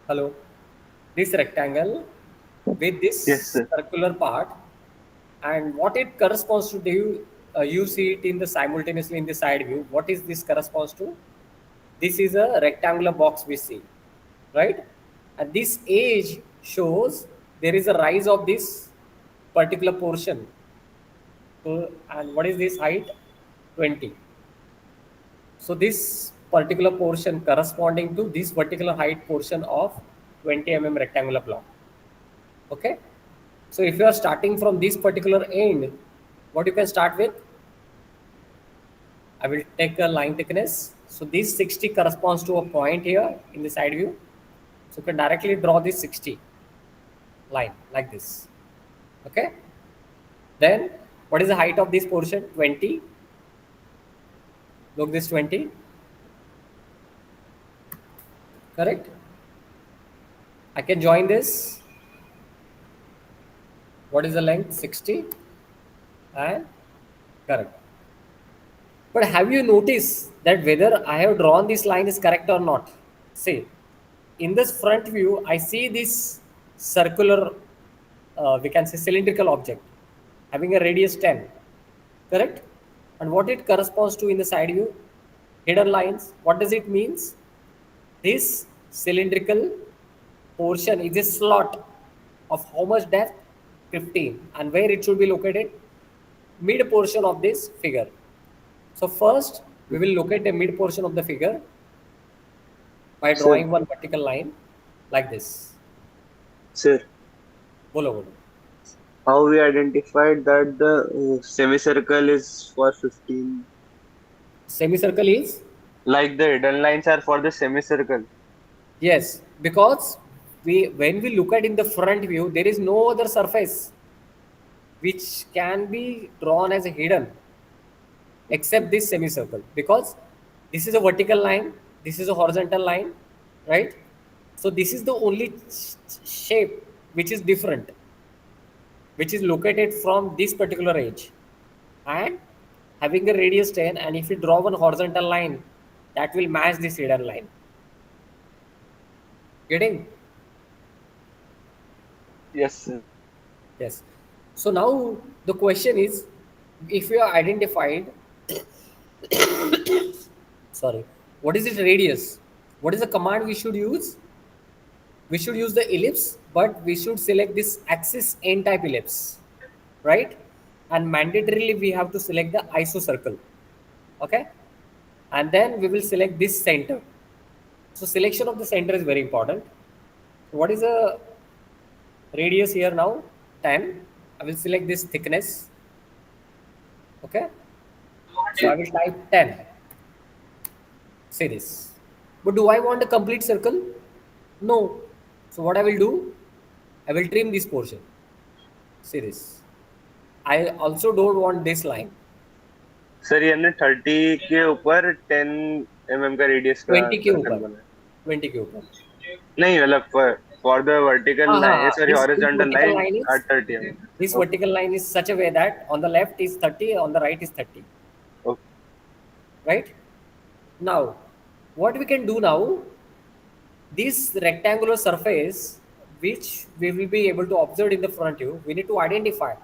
[SPEAKER 1] Hello? This rectangle with this
[SPEAKER 2] Yes, sir.
[SPEAKER 1] circular part, and what it corresponds to, do you see it in the simultaneously in the side view? What is this corresponds to? This is a rectangular box we see, right? And this edge shows there is a rise of this particular portion. So, and what is this height? 20. So this particular portion corresponding to this particular height portion of 20 rectangular block. Okay. So if you are starting from this particular end, what you can start with? I will take a line thickness. So this 60 corresponds to a point here in the side view. So you can directly draw this 60 line like this. Okay. Then what is the height of this portion? 20. Look, this 20. Correct? I can join this. What is the length? 60. And correct. But have you noticed that whether I have drawn this line is correct or not? See, in this front view, I see this circular, we can say cylindrical object having a radius 10. Correct? And what it corresponds to in the side view? Hidden lines. What does it means? This cylindrical portion is a slot of how much depth? 15. And where it should be located? Mid portion of this figure. So first we will locate the mid portion of the figure by drawing one vertical line like this.
[SPEAKER 2] Sir,
[SPEAKER 1] Bolo, bolo.
[SPEAKER 2] how we identified that the semicircle is for 15?
[SPEAKER 1] Semicircle is?
[SPEAKER 2] Like the hidden lines are for the semicircle.
[SPEAKER 1] Yes, because when we look at in the front view, there is no other surface which can be drawn as a hidden except this semicircle, because this is a vertical line, this is a horizontal line, right? So this is the only shape which is different, which is located from this particular edge and having a radius 10, and if you draw one horizontal line that will match this hidden line. Getting?
[SPEAKER 2] Yes, sir.
[SPEAKER 1] Yes. So now the question is, if you are identified, sorry, what is its radius? What is the command we should use? We should use the ellipse, but we should select this axis n type ellipse, right? And mandatorily we have to select the isocircle, okay? And then we will select this center. So selection of the center is very important. What is the radius here now? 10. I will select this thickness, okay? So I will type 10. Say this. But do I want a complete circle? No. So what I will do? I will trim this portion. See this. I also don't want this line.
[SPEAKER 2] Sir ये हमने 30 के ऊपर 10 mm का radius का
[SPEAKER 1] 20 के
[SPEAKER 2] circle
[SPEAKER 1] ऊपर,
[SPEAKER 2] बनाया.
[SPEAKER 1] 20 के ऊपर.
[SPEAKER 2] नहीं मतलब फॉर द वर्टिकल
[SPEAKER 1] हाँ
[SPEAKER 2] लाइन,
[SPEAKER 1] हाँ.
[SPEAKER 2] Sorry
[SPEAKER 1] This
[SPEAKER 2] horizontal
[SPEAKER 1] vertical
[SPEAKER 2] line
[SPEAKER 1] line is
[SPEAKER 2] at 30 mm.
[SPEAKER 1] this
[SPEAKER 2] Okay.
[SPEAKER 1] vertical line is such a way that on the left is 30, on the right is 30.
[SPEAKER 2] Okay.
[SPEAKER 1] Right? Now, what we can do now, this rectangular surface which we will be able to observe in the front view, we need to identify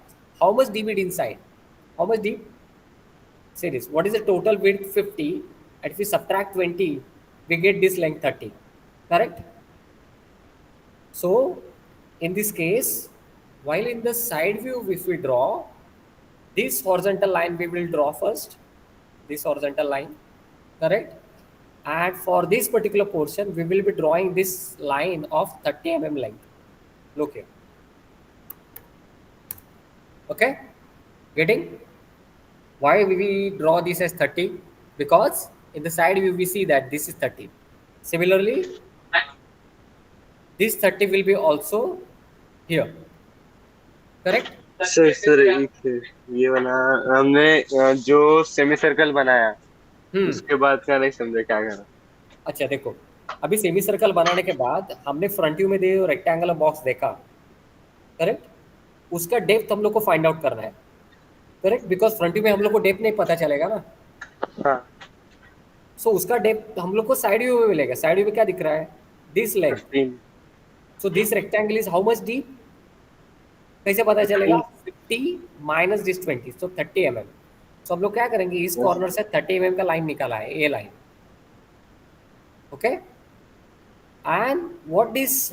[SPEAKER 1] how much deep it inside. How much deep? Say this. What is the total width? 50. And if we subtract 20, we get this length 30. Correct? So, in this case, while in the side view, if we draw this horizontal line, we will draw first this horizontal line, correct? And for this particular portion, we will be drawing this line of 30 mm length. Look here. Okay? Getting? Why we draw this as 30? Because in the side view, we see that this is 30. Similarly, this 30 will be also here. Correct?
[SPEAKER 2] Sir एक ये वाला हमने जो semi circle बनाया
[SPEAKER 1] हम्म.
[SPEAKER 2] उसके बाद का नहीं समझे क्या करा.
[SPEAKER 1] अच्छा देखो, अभी सेमी सर्कल बनाने के बाद हमने फ्रंट व्यू में दे रेक्टेंगुलर बॉक्स देखा, करेक्ट? उसका डेप्थ हम लोग को फाइंड आउट करना है, करेक्ट? बिकॉज फ्रंट व्यू में हम लोग को डेप्थ नहीं पता चलेगा ना.
[SPEAKER 2] हाँ.
[SPEAKER 1] सो उसका डेप्थ हम लोग को साइड व्यू में मिलेगा. साइड व्यू में क्या दिख रहा है? This length.
[SPEAKER 2] 15.
[SPEAKER 1] So this rectangle is how much deep? कैसे पता चलेगा? 50 माइनस दिस 20, सो 30 mm. सो हम लोग क्या करेंगे, इस कॉर्नर से 30 mm का लाइन निकाला है, a line. Okay? And what this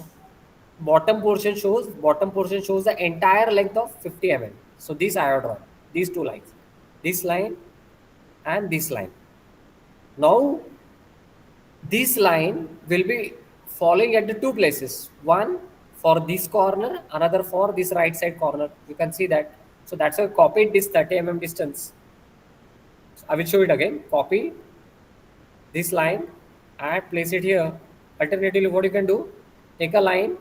[SPEAKER 1] bottom portion shows? Bottom portion shows the entire length of 50 mm. So this I have drawn, these two lines, this line and this line. Now this line will be falling at the two places, one for this corner, another for this right side corner. You can see that. So that's why I copied this 30 mm distance. So I will show it again. Copy this line and place it here. Alternatively, what you can do, take a line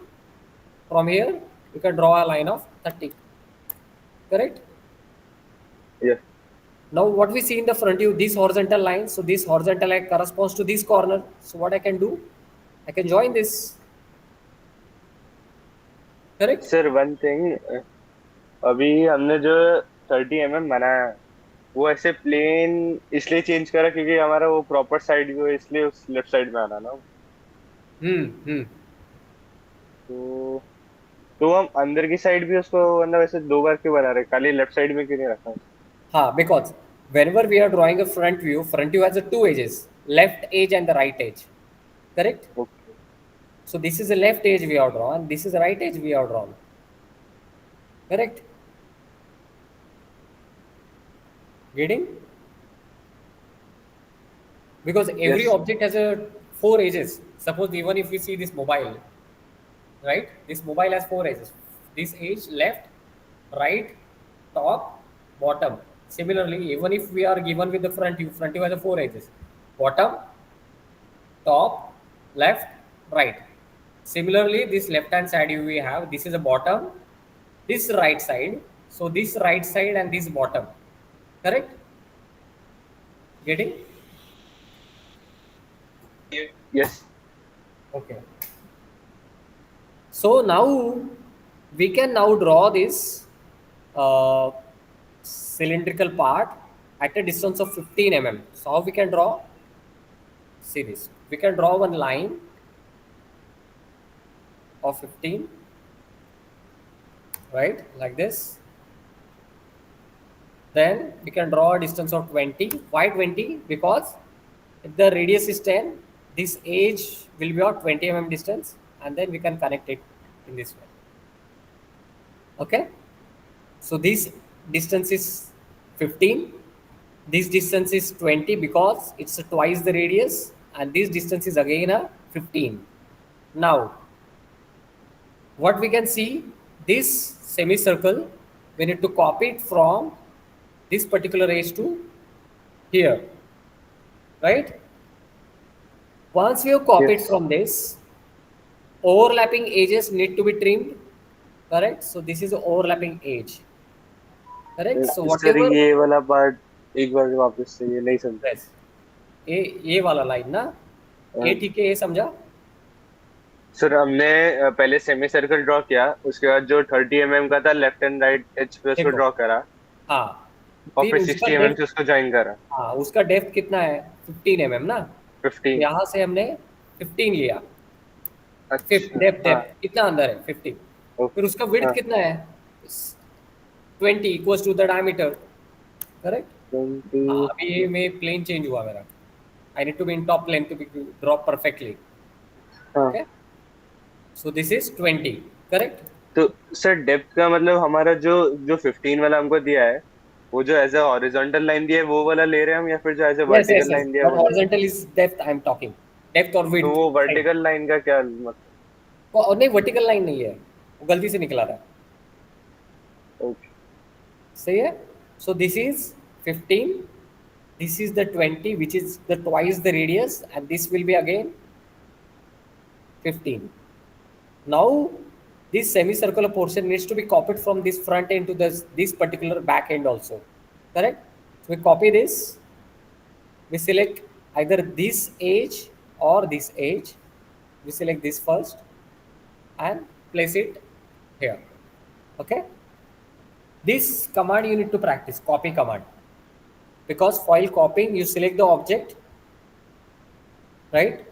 [SPEAKER 1] from here, you can draw a line of 30. Correct?
[SPEAKER 2] Yes.
[SPEAKER 1] Now what we see in the front view, this horizontal line, so this horizontal line corresponds to this corner. So what I can do, I can join this. Correct?
[SPEAKER 2] Sir one thing, अभी हमने जो 30 mm बनाया वो ऐसे plane इसलिए change करा क्योंकि हमारा वो प्रॉपर साइड व्यू है, इसलिए उस लेफ्ट साइड में आना ना.
[SPEAKER 1] Hmm.
[SPEAKER 2] तो तो हम अंदर की साइड भी उसको मतलब ऐसे दो बार क्यों बना रहे, खाली लेफ्ट साइड में क्यों नहीं रखा.
[SPEAKER 1] Ha, because whenever we are drawing a front view has a two edges, left edge and the right edge. Correct?
[SPEAKER 2] Okay.
[SPEAKER 1] So this is the left edge we have drawn, this is the right edge we have drawn. Correct? Getting? Because every
[SPEAKER 2] Yes.
[SPEAKER 1] object has a four edges. Suppose even if we see this mobile, right? This mobile has four edges. This edge, left, right, top, bottom. Similarly, even if we are given with the front view has a four edges. Bottom, top, left, right. Similarly, this left hand side we have, this is a bottom, this right side. So this right side and this bottom. Correct? Getting?
[SPEAKER 2] Yes.
[SPEAKER 1] Okay. So now we can now draw this uh, cylindrical part at a distance of 15 mm. So how we can draw? See this. We can draw one line of 15, right? Like this. Then we can draw a distance of 20. Why 20? Because if the radius is 10, this edge will be at 20 mm distance, and then we can connect it in this way. Okay? So this distance is 15. This distance is 20 because it's twice the radius, and this distance is again a 15. Now, what we can see, this semicircle, we need to copy it from this particular edge to here, right? Once we have copied
[SPEAKER 2] Yes.
[SPEAKER 1] from this, overlapping edges need to be trimmed, correct? So this is the overlapping edge, correct? So
[SPEAKER 2] sir
[SPEAKER 1] whatever,
[SPEAKER 2] ये वाला part एक बार वापस से, ये नहीं समझा।
[SPEAKER 1] yes, ये वाला लाइन ना, ये ठीक है, ये समझा?
[SPEAKER 2] सर हमने पहले सेमी सर्कल ड्रॉ किया, उसके बाद जो 30 mm का था लेफ्ट एंड राइट एज पे उसको
[SPEAKER 1] देखो,
[SPEAKER 2] ड्रॉ करा,
[SPEAKER 1] हाँ,
[SPEAKER 2] और
[SPEAKER 1] फिर
[SPEAKER 2] फिर
[SPEAKER 1] उसका
[SPEAKER 2] 60 mm
[SPEAKER 1] डेप्थ,
[SPEAKER 2] से उसको ज्वाइन करा।
[SPEAKER 1] हाँ, उसका डेप्थ कितना है? 15 mm ना।
[SPEAKER 2] 15।
[SPEAKER 1] यहाँ से हमने 15 लिया,
[SPEAKER 2] अच्छा
[SPEAKER 1] डेप्थ
[SPEAKER 2] हाँ।
[SPEAKER 1] डेप्थ कितना अंदर है? 15। फिर उसका
[SPEAKER 2] ओके
[SPEAKER 1] विड्थ
[SPEAKER 2] हाँ।
[SPEAKER 1] कितना है? 20 equals to the diameter, correct?
[SPEAKER 2] 20।
[SPEAKER 1] हाँ, अभी ये में प्लेन चेंज हुआ मेरा। I need to be in top plane to be drop perfectly.
[SPEAKER 2] हाँ
[SPEAKER 1] okay, so this is 20, correct?
[SPEAKER 2] तो सर डेप्थ का मतलब हमारा जो जो 15 वाला हमको दिया है, वो जो एज अ हॉरिजॉन्टल लाइन दिया है वो वाला ले रहे हैं हम, या फिर जो edge a
[SPEAKER 1] yes yes
[SPEAKER 2] vertical
[SPEAKER 1] yes,
[SPEAKER 2] line दिया है
[SPEAKER 1] दैट
[SPEAKER 2] वो ले रहे हैं?
[SPEAKER 1] Horizontal is depth I am talking, depth और
[SPEAKER 2] तो
[SPEAKER 1] विड्थ
[SPEAKER 2] वो
[SPEAKER 1] साइड।
[SPEAKER 2] वर्टिकल लाइन का क्या मतलब?
[SPEAKER 1] और नहीं, वर्टिकल लाइन नहीं है, वो गलती से निकला था।
[SPEAKER 2] ओके।
[SPEAKER 1] सही है? सो this is 15, this is the 20 which is the twice the radius, and this will be again 15. Now this semicircular portion needs to be copied from this front end to this particular back end also, correct? So we copy this, we select either this edge or this edge, we select this first and place it here. Okay, this command you need to practice, copy command, because while copying you select the object, right?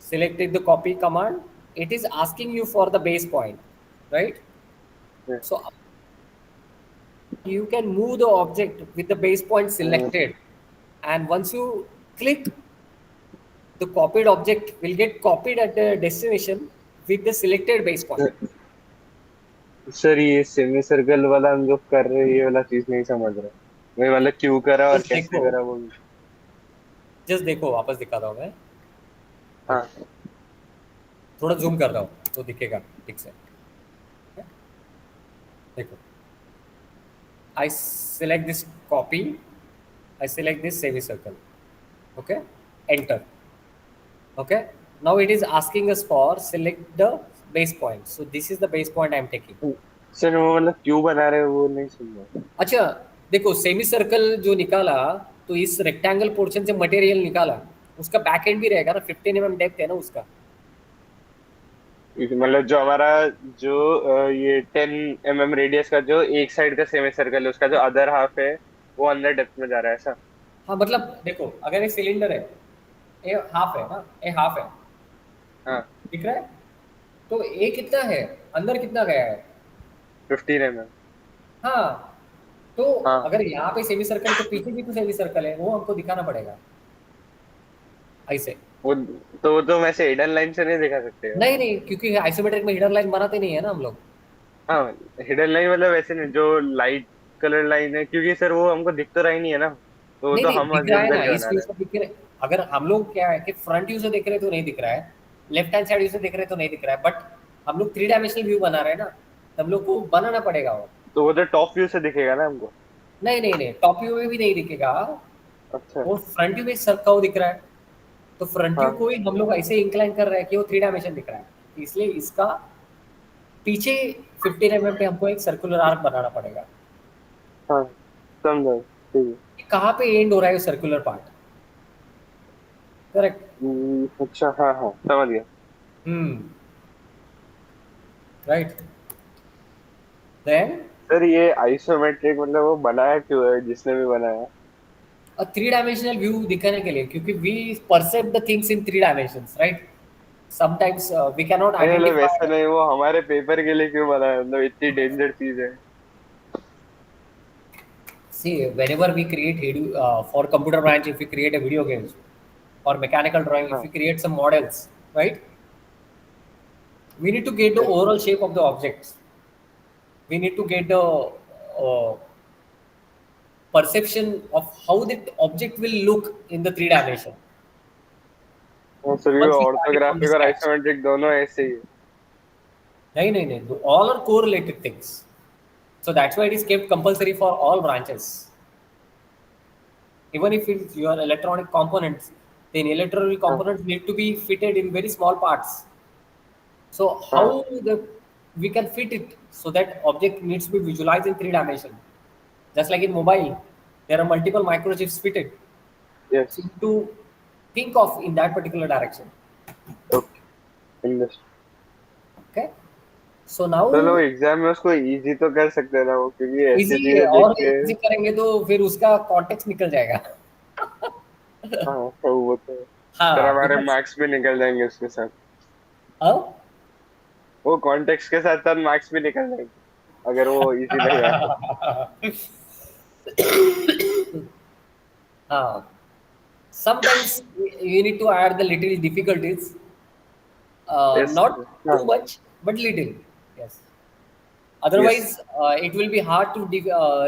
[SPEAKER 1] Selected the copy command, it is asking you for the base point, right? So you can move the object with the base point selected, and once you click, the copied object will get copied at the destination with the selected base point.
[SPEAKER 2] Sir ये semi circle वाला हम जो कर रहे हैं, ये वाला चीज नहीं समझ रहा मैं, मतलब क्यों करा और
[SPEAKER 1] जस्ट
[SPEAKER 2] कैसे
[SPEAKER 1] देखो,
[SPEAKER 2] करा वो भी।
[SPEAKER 1] जस्ट देखो, वापस दिखाता हूँ मैं।
[SPEAKER 2] हाँ
[SPEAKER 1] देखो, थोड़ा जूम कर रहा हूँ तो दिखेगा ठीक से। देखो, I select this copy, I select this semicircle, okay, enter. Okay, now it is asking us for select the base point, so this is the base point I am taking.
[SPEAKER 2] Sir वो मतलब क्यों बना रहे हो वो नहीं समझा।
[SPEAKER 1] अच्छा, देखो, सेमी सर्कल जो निकाला, तो इस रेक्टेंगल पोर्शन से मटेरियल निकाला, उसका बैक एंड भी रहेगा ना, 15 mm डेप्थ है ना उसका।
[SPEAKER 2] मतलब जो हमारा जो ये 10 mm रेडियस का जो एक साइड का सेमी सर्कल है, उसका जो अदर हाफ है वो अंदर डेप्थ में जा रहा है ऐसा?
[SPEAKER 1] हाँ, मतलब देखो, अगर ये सिलेंडर है, ये हाफ है ना, ये हाफ है,
[SPEAKER 2] हाँ
[SPEAKER 1] दिख रहा है? तो ये कितना है, अंदर कितना गया है?
[SPEAKER 2] 15 mm।
[SPEAKER 1] हाँ, तो
[SPEAKER 2] हाँ
[SPEAKER 1] अगर यहाँ पे सेमी सर्कल, तो पीछे भी तो सेमी सर्कल है, वो हमको दिखाना पड़ेगा ऐसे।
[SPEAKER 2] वो तो वैसे हिडन लाइन से नहीं दिखा सकते हो।
[SPEAKER 1] नहीं नहीं, क्योंकि आइसोमेट्रिक में हिडन लाइन बनाते नहीं है ना हम लोग।
[SPEAKER 2] हाँ हिडन लाइन मतलब वैसे नहीं, जो लाइट कलर लाइन है, क्योंकि सर वो हमको दिख तो रहा ही नहीं है ना, तो वो
[SPEAKER 1] नहीं
[SPEAKER 2] तो
[SPEAKER 1] नहीं,
[SPEAKER 2] हम
[SPEAKER 1] दिख रहा
[SPEAKER 2] अज्यूम
[SPEAKER 1] है ना,
[SPEAKER 2] करके
[SPEAKER 1] इस
[SPEAKER 2] बना
[SPEAKER 1] व्यू
[SPEAKER 2] रहे हैं।
[SPEAKER 1] से दिख रहा है। अगर हम लोग क्या है कि फ्रंट व्यू से देख रहे हैं तो नहीं दिख रहा है, लेफ्ट हैंड साइड व्यू से देख रहे हैं तो नहीं दिख रहा है, बट हम लोग 3 डायमेंशनल व्यू बना रहे हैं ना, तो हम लोग को बनाना पड़ेगा वो।
[SPEAKER 2] तो वो तो टॉप व्यू से दिखेगा ना हमको।
[SPEAKER 1] नहीं नहीं नहीं, टॉप व्यू में भी नहीं दिखेगा,
[SPEAKER 2] अच्छा
[SPEAKER 1] वो फ्रंट व्यू में सर्कल दिख रहा है, तो फ्रंट व्यू
[SPEAKER 2] हाँ
[SPEAKER 1] को ही हम लोग ऐसे इंक्लाइन कर रहे हैं कि वो 3 डायमेंशन दिख रहा है, इसलिए इसका पीछे 15 mm पे हमको एक सर्कुलर आर्क बनाना पड़ेगा।
[SPEAKER 2] हाँ समझा, ठीक है।
[SPEAKER 1] कहाँ पे एंड हो रहा है सर्कुलर पार्ट, करेक्ट?
[SPEAKER 2] अच्छा हाँ हाँ समझ गया।
[SPEAKER 1] हम्म, right? Then
[SPEAKER 2] सर ये आइसोमेट्रिक मतलब वो बनाया क्यों है जिसने भी बनाया?
[SPEAKER 1] a three dimensional व्यू दिखाने के लिए, क्योंकि we perceive the things in three dimensions, right? Sometimes we cannot
[SPEAKER 2] नहीं मतलब
[SPEAKER 1] identify.
[SPEAKER 2] वैसा नहीं, वो हमारे पेपर के लिए क्यों बनाया, मतलब इतनी डेंजर चीज है?
[SPEAKER 1] See, whenever we create for computer branch, if we create a video games or mechanical drawing, if we
[SPEAKER 2] हाँ.
[SPEAKER 1] create some models, right? We need to get the
[SPEAKER 2] Yes.
[SPEAKER 1] overall shape of the objects. We need to get the perception of how that object will look in the three dimension.
[SPEAKER 2] Sir ये
[SPEAKER 1] Once we started from the
[SPEAKER 2] orthographic और
[SPEAKER 1] scratch.
[SPEAKER 2] Isometric दोनों ऐसे ही है.
[SPEAKER 1] No, no, no. All are correlated things. So that's why it is kept compulsory for all branches. Even if it's your electronic components, then electronic
[SPEAKER 2] हाँ.
[SPEAKER 1] components need to be fitted in very small parts. So
[SPEAKER 2] हाँ.
[SPEAKER 1] how we can fit it so that object needs to be visualized in three dimension. Just like in mobile, there are multiple microchips fitted.
[SPEAKER 2] Yes.
[SPEAKER 1] So you need to think of in that particular direction.
[SPEAKER 2] Okay. Industry.
[SPEAKER 1] Okay. So
[SPEAKER 2] चलो
[SPEAKER 1] now
[SPEAKER 2] exam में उसको easy तो कर सकते हैं ना वो, क्योंकि ऐसी
[SPEAKER 1] इजी है,
[SPEAKER 2] चीजें देख
[SPEAKER 1] और
[SPEAKER 2] के.
[SPEAKER 1] इजी करेंगे तो फिर उसका कॉन्टेक्स्ट निकल जाएगा.
[SPEAKER 2] हाँ तो वो तो है. फिर
[SPEAKER 1] हाँ,
[SPEAKER 2] हमारे
[SPEAKER 1] because
[SPEAKER 2] मार्क्स भी निकल जाएंगे उसके साथ.
[SPEAKER 1] हाँ.
[SPEAKER 2] वो कॉन्टेक्स्ट के साथ साथ मार्क्स भी निकल जाएंगे अगर वो इजी लग रहा है तो.
[SPEAKER 1] हाँ. Sometimes you need to add the little difficulties,
[SPEAKER 2] yes.
[SPEAKER 1] not
[SPEAKER 2] हाँ.
[SPEAKER 1] too much, but little. Yes.
[SPEAKER 2] Yes.
[SPEAKER 1] Otherwise, it will be hard to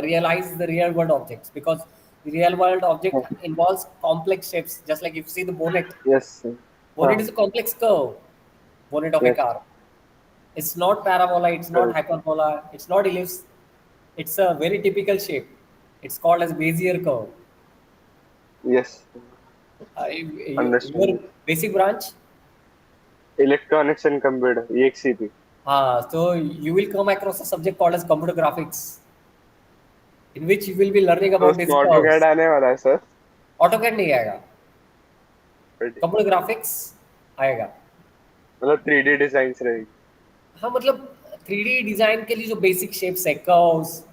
[SPEAKER 1] realize the real world objects, because the real world object involves complex shapes. Just like if you see the bonnet,
[SPEAKER 2] yes. हाँ.
[SPEAKER 1] bonnet is a complex curve, bonnet of a
[SPEAKER 2] yes.
[SPEAKER 1] car. It's not parabola, it's not hyperbola, it's not ellipse. It's a very typical shape. It's called as Bezier curve.
[SPEAKER 2] Yes.
[SPEAKER 1] Your
[SPEAKER 2] understand.
[SPEAKER 1] basic branch.
[SPEAKER 2] Electronics and computer ये एक सी थी.
[SPEAKER 1] So you will come across a subject called as computer graphics, in which you will be learning
[SPEAKER 2] तो
[SPEAKER 1] about
[SPEAKER 2] उसमें
[SPEAKER 1] these
[SPEAKER 2] auto CAD
[SPEAKER 1] curves.
[SPEAKER 2] आने वाला है sir?
[SPEAKER 1] AutoCAD नहीं आएगा, कंप्यूटर ग्राफिक्स आएगा.
[SPEAKER 2] मतलब 3D डिजाइन्स रहेगी.
[SPEAKER 1] हाँ, मतलब 3D डिजाइन के लिए जो बेसिक शेप्स है, कर्व्स,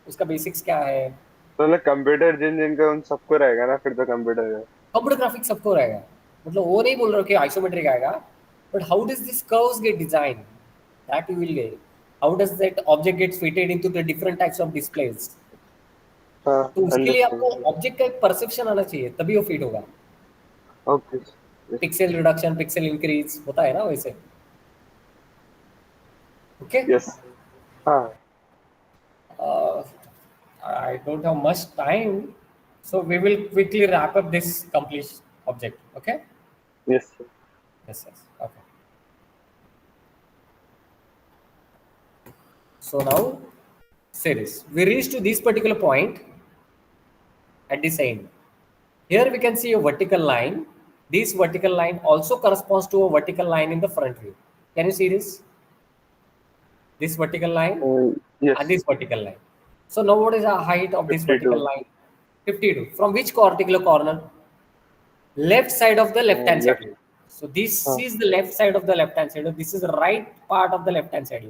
[SPEAKER 1] उसका बेसिक्स क्या है.
[SPEAKER 2] तो मतलब कंप्यूटर जिन जिनका उन सबको रहेगा ना, फिर तो कंप्यूटर है.
[SPEAKER 1] कंप्यूटर ग्राफिक्स सबको रहेगा. मतलब वो नहीं बोल रहा कि आइसोमेट्रिक आएगा, but how does this curves get design, that you will get. How does that object gets fitted into the different types of displays.
[SPEAKER 2] हाँ.
[SPEAKER 1] तो उसके लिए आपको
[SPEAKER 2] अंडरस्टैंड.
[SPEAKER 1] ऑब्जेक्ट का एक परसेप्शन आना चाहिए, तभी वो फिट होगा.
[SPEAKER 2] Okay.
[SPEAKER 1] Pixel reduction, pixel increase होता है ना वैसे. ओके.
[SPEAKER 2] यस. हाँ.
[SPEAKER 1] I don't have much time, so we will quickly wrap up this complete object. Okay.
[SPEAKER 2] Yes.
[SPEAKER 1] Yes, yes. Okay. So now, say this. We reach to this particular point at this end. Here we can see a vertical line. This vertical line also corresponds to a vertical line in the front view. Can you see this? This vertical line
[SPEAKER 2] yes.
[SPEAKER 1] and this vertical line. So now what is the height of this
[SPEAKER 2] 52.
[SPEAKER 1] vertical line? 52. From which particular corner? Left side of the left hand
[SPEAKER 2] left.
[SPEAKER 1] side. So this
[SPEAKER 2] हाँ.
[SPEAKER 1] is the left side of the left hand side. This is the right part of the left hand side.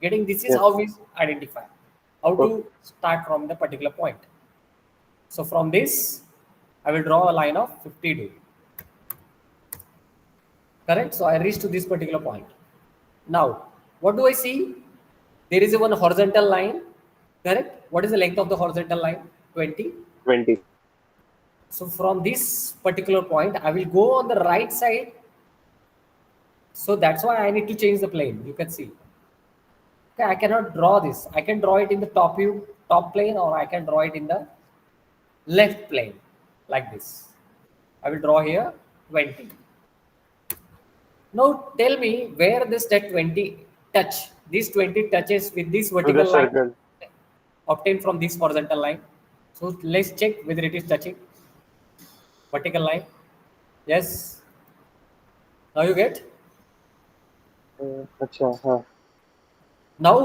[SPEAKER 1] Getting this is how
[SPEAKER 2] yes.
[SPEAKER 1] we identify how to start from the particular point. So from this, I will draw a line of 52. Correct? So I reach to this particular point. Now, what do I see? There is a one horizontal line. Correct? What is the length of the horizontal line? 20.
[SPEAKER 2] 20.
[SPEAKER 1] So from this particular point, I will go on the right side. So that's why I need to change the plane. You can see. Okay, I cannot draw this. I can draw it in the top view, top plane, or I can draw it in the left plane, like this. I will draw here 20. Now tell me where this that 20 touch. This 20 touches with this
[SPEAKER 2] to the
[SPEAKER 1] vertical line
[SPEAKER 2] circle.
[SPEAKER 1] obtained from this horizontal line. So let's check whether it is touching vertical line. Yes. Now you get.
[SPEAKER 2] अच्छा. हाँ.
[SPEAKER 1] Now,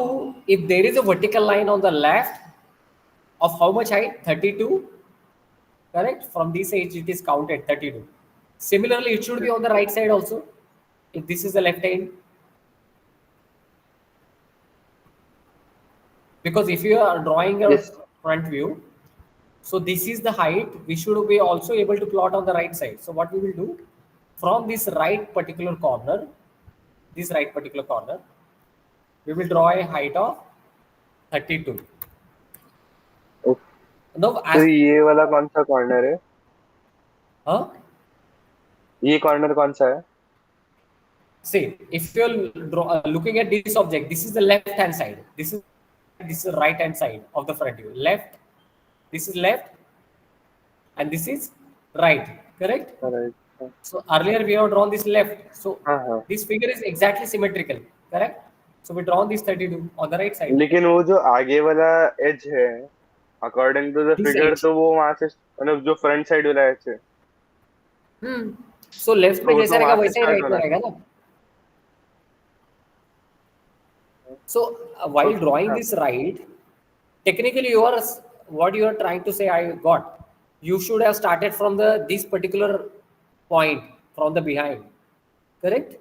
[SPEAKER 1] if there is a vertical line on the left of how much height? 32. Correct? From this edge, it is counted 32. Similarly, it should be on the right side also. If this is the left end, Because if you are drawing a
[SPEAKER 2] Yes.
[SPEAKER 1] front view, so this is the height we should be also able to plot on the right side. So what we will do, from this right particular corner, we will draw a height of 32.
[SPEAKER 2] Okay.
[SPEAKER 1] Now
[SPEAKER 2] तो
[SPEAKER 1] as
[SPEAKER 2] ये वाला कौन सा corner है?
[SPEAKER 1] huh?
[SPEAKER 2] ये corner कौन सा है?
[SPEAKER 1] See, if you're looking at this object, this is the left hand side. This is the right hand side of the front view. Left, this is left, and this is right. Correct?
[SPEAKER 2] Alright.
[SPEAKER 1] So earlier we have drawn this left. So
[SPEAKER 2] हाँ हाँ.
[SPEAKER 1] this figure is exactly symmetrical. Correct? So we drawn this 32 on the right side.
[SPEAKER 2] लेकिन वो जो आगे वाला edge है, according to the
[SPEAKER 1] This
[SPEAKER 2] figure,
[SPEAKER 1] edge.
[SPEAKER 2] तो वो वहां से मतलब जो फ्रंट साइड वाला एज है,
[SPEAKER 1] So left में
[SPEAKER 2] वो
[SPEAKER 1] जैसा
[SPEAKER 2] तो
[SPEAKER 1] रहेगा
[SPEAKER 2] वहां से
[SPEAKER 1] वैसे ही
[SPEAKER 2] स्टार्ट
[SPEAKER 1] right में
[SPEAKER 2] होना
[SPEAKER 1] रहेगा
[SPEAKER 2] है.
[SPEAKER 1] ना. So while drawing
[SPEAKER 2] हाँ.
[SPEAKER 1] this right, technically what you are trying to say, I got. You should have started from this particular point from the behind, correct?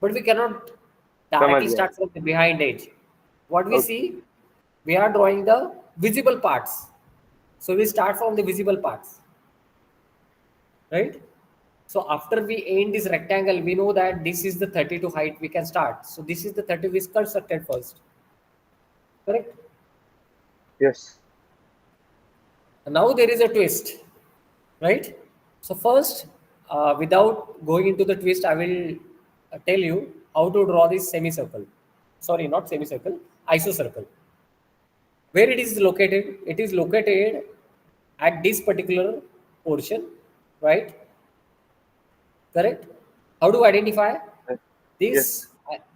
[SPEAKER 1] But we cannot
[SPEAKER 2] समझ
[SPEAKER 1] directly
[SPEAKER 2] गया.
[SPEAKER 1] start from the behind edge. What we
[SPEAKER 2] Okay.
[SPEAKER 1] see, we are drawing the visible parts. So we start from the visible parts, right? So after we end this rectangle, we know that this is the 32 height we can start. So this is the 30 we constructed first, correct?
[SPEAKER 2] Yes.
[SPEAKER 1] Now there is a twist, right? So first, without going into the twist, I will tell you how to draw this semicircle. Sorry, not semicircle, isocircle. Where it is located? It is located at this particular portion, right? Correct? How do you identify?
[SPEAKER 2] Yes.
[SPEAKER 1] This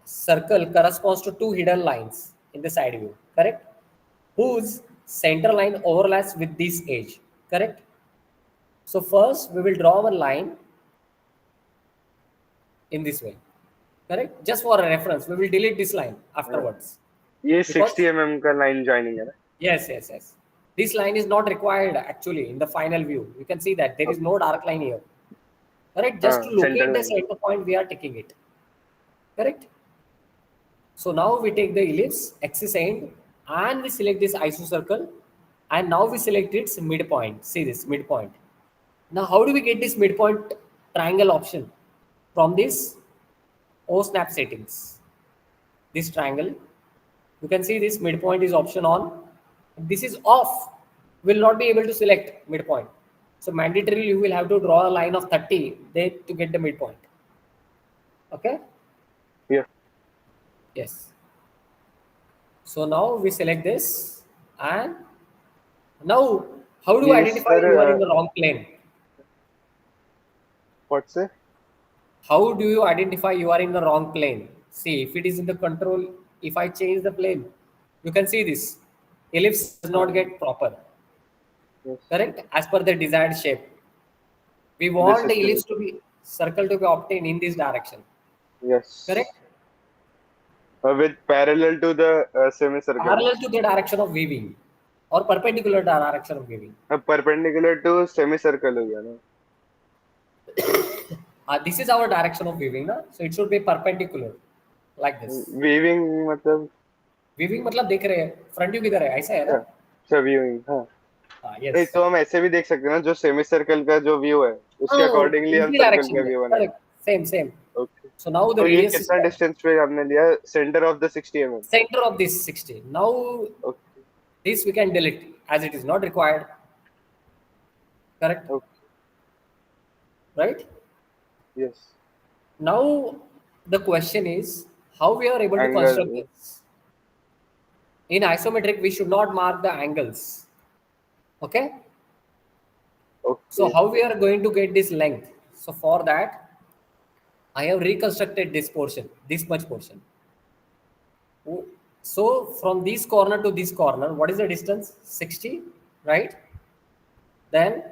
[SPEAKER 1] circle corresponds to two hidden lines in the side view, correct? Whose center line overlaps with this edge, correct? So first we will draw one line in this way, correct? Just for a reference, we will delete this line afterwards.
[SPEAKER 2] ये
[SPEAKER 1] Because
[SPEAKER 2] 60 mm का line joining है ना?
[SPEAKER 1] yes. This line is not required actually in the final view. You can see that there is no dark line here, correct? Just to
[SPEAKER 2] हाँ, centre
[SPEAKER 1] locate the
[SPEAKER 2] line.
[SPEAKER 1] center point, we are taking it, correct? So now we take the ellipse axis end and we select this isocircle, and now we select its midpoint. See this midpoint. Now how do we get this midpoint triangle option? From this O snap settings. This triangle, you can see this midpoint is option on. This is off. Will not be able to select midpoint. So mandatorily you will have to draw a line of 30 there to get the midpoint. Okay?
[SPEAKER 2] Yeah.
[SPEAKER 1] Yes. So now we select this, and now how do you
[SPEAKER 2] Yes,
[SPEAKER 1] identify
[SPEAKER 2] sir,
[SPEAKER 1] you are in the wrong plane?
[SPEAKER 2] What say?
[SPEAKER 1] How do you identify you are in the wrong plane? See, if it is in the control, if I change the plane, you can see this ellipse does not get proper,
[SPEAKER 2] Yes.
[SPEAKER 1] correct? As per the desired shape. We
[SPEAKER 2] This
[SPEAKER 1] want
[SPEAKER 2] is
[SPEAKER 1] the ellipse
[SPEAKER 2] correct.
[SPEAKER 1] to be circle to be obtained in this direction,
[SPEAKER 2] Yes.
[SPEAKER 1] correct?
[SPEAKER 2] With parallel to the semicircle.
[SPEAKER 1] Parallel to the direction of weaving or perpendicular direction of weaving.
[SPEAKER 2] Perpendicular to semicircle हो गया ना?
[SPEAKER 1] This is our direction of weaving, na? So it should be perpendicular like this.
[SPEAKER 2] Weaving मतलब
[SPEAKER 1] weaving मतलब देख रहे हैं front view किधर है, ऐसा है ना?
[SPEAKER 2] अच्छा weaving. हाँ.
[SPEAKER 1] यस.
[SPEAKER 2] नहीं तो हम ऐसे भी देख सकते हैं ना, जो semicircle का जो व्यू है उसके अकॉर्डिंगली हम सर्कल का व्यू बनाएंगे.
[SPEAKER 1] Same.
[SPEAKER 2] Okay.
[SPEAKER 1] So now the
[SPEAKER 2] तो ये
[SPEAKER 1] radius is
[SPEAKER 2] कितना डिस्टेंस पे हमने लिया? Centre of the 60 mm.
[SPEAKER 1] center of this 60. Now
[SPEAKER 2] okay.
[SPEAKER 1] this we can delete as it is not required. Correct?
[SPEAKER 2] Okay.
[SPEAKER 1] Right?
[SPEAKER 2] Yes.
[SPEAKER 1] Now the question is how we are able to
[SPEAKER 2] Angle.
[SPEAKER 1] construct this. In isometric, we should not mark the angles. Okay?
[SPEAKER 2] Okay.
[SPEAKER 1] So how we are going to get this length? So for that, I have reconstructed this portion, this much portion. So from this corner to this corner, what is the distance? 60, right? Then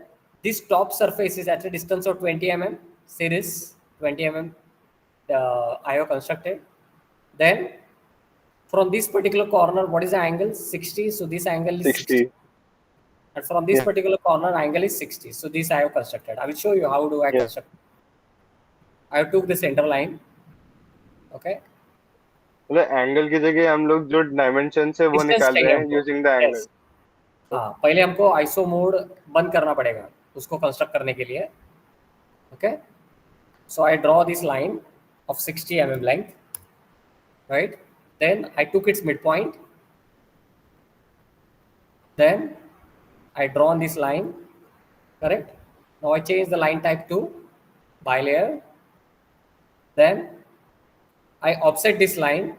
[SPEAKER 1] this top surface is at a distance of 20 mm. See this 20 mm I have constructed. Then from this particular corner, what is the angle? 60. So this angle is 60. And from this particular corner, angle is 60. So this I have constructed. I will show you how do I construct. I took the center line. Okay.
[SPEAKER 2] मतलब angle की जगह हम लोग जो dimension है वो
[SPEAKER 1] distance
[SPEAKER 2] निकाल
[SPEAKER 1] चाहिए
[SPEAKER 2] रहे हैं
[SPEAKER 1] हमको।
[SPEAKER 2] Using the angle.
[SPEAKER 1] यस। हाँ, पहले हमको आइसो मोड बंद करना पड़ेगा उसको कंस्ट्रक्ट करने के लिए। Okay, so I draw this line of 60 mm length, right? Then I took its midpoint. Then I draw on this line, correct? Now I change the line type to bilayer. Then I offset this line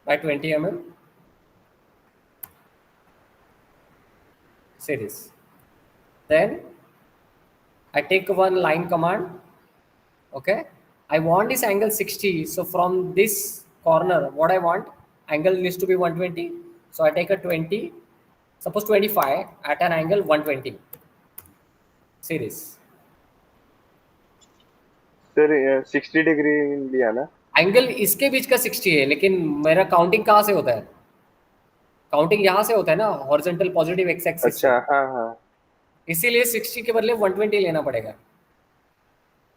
[SPEAKER 1] by 20 mm. See this. Then I take one line command. Okay. I want this angle 60. So from this corner, what I want, angle needs to be 120. So I take a 20, suppose 25 at an angle 120. See this.
[SPEAKER 2] Sir 60 degree लिया ना?
[SPEAKER 1] Angle इसके बीच का 60 है, लेकिन मेरा counting कहाँ से होता है? काउंटिंग यहाँ से होता है ना, हॉरिजॉन्टल पॉजिटिव एक्स एक्सिस
[SPEAKER 2] अच्छा,
[SPEAKER 1] से।
[SPEAKER 2] हाँ हाँ।
[SPEAKER 1] इसीलिए 60 के बदले 120 लेना पड़ेगा।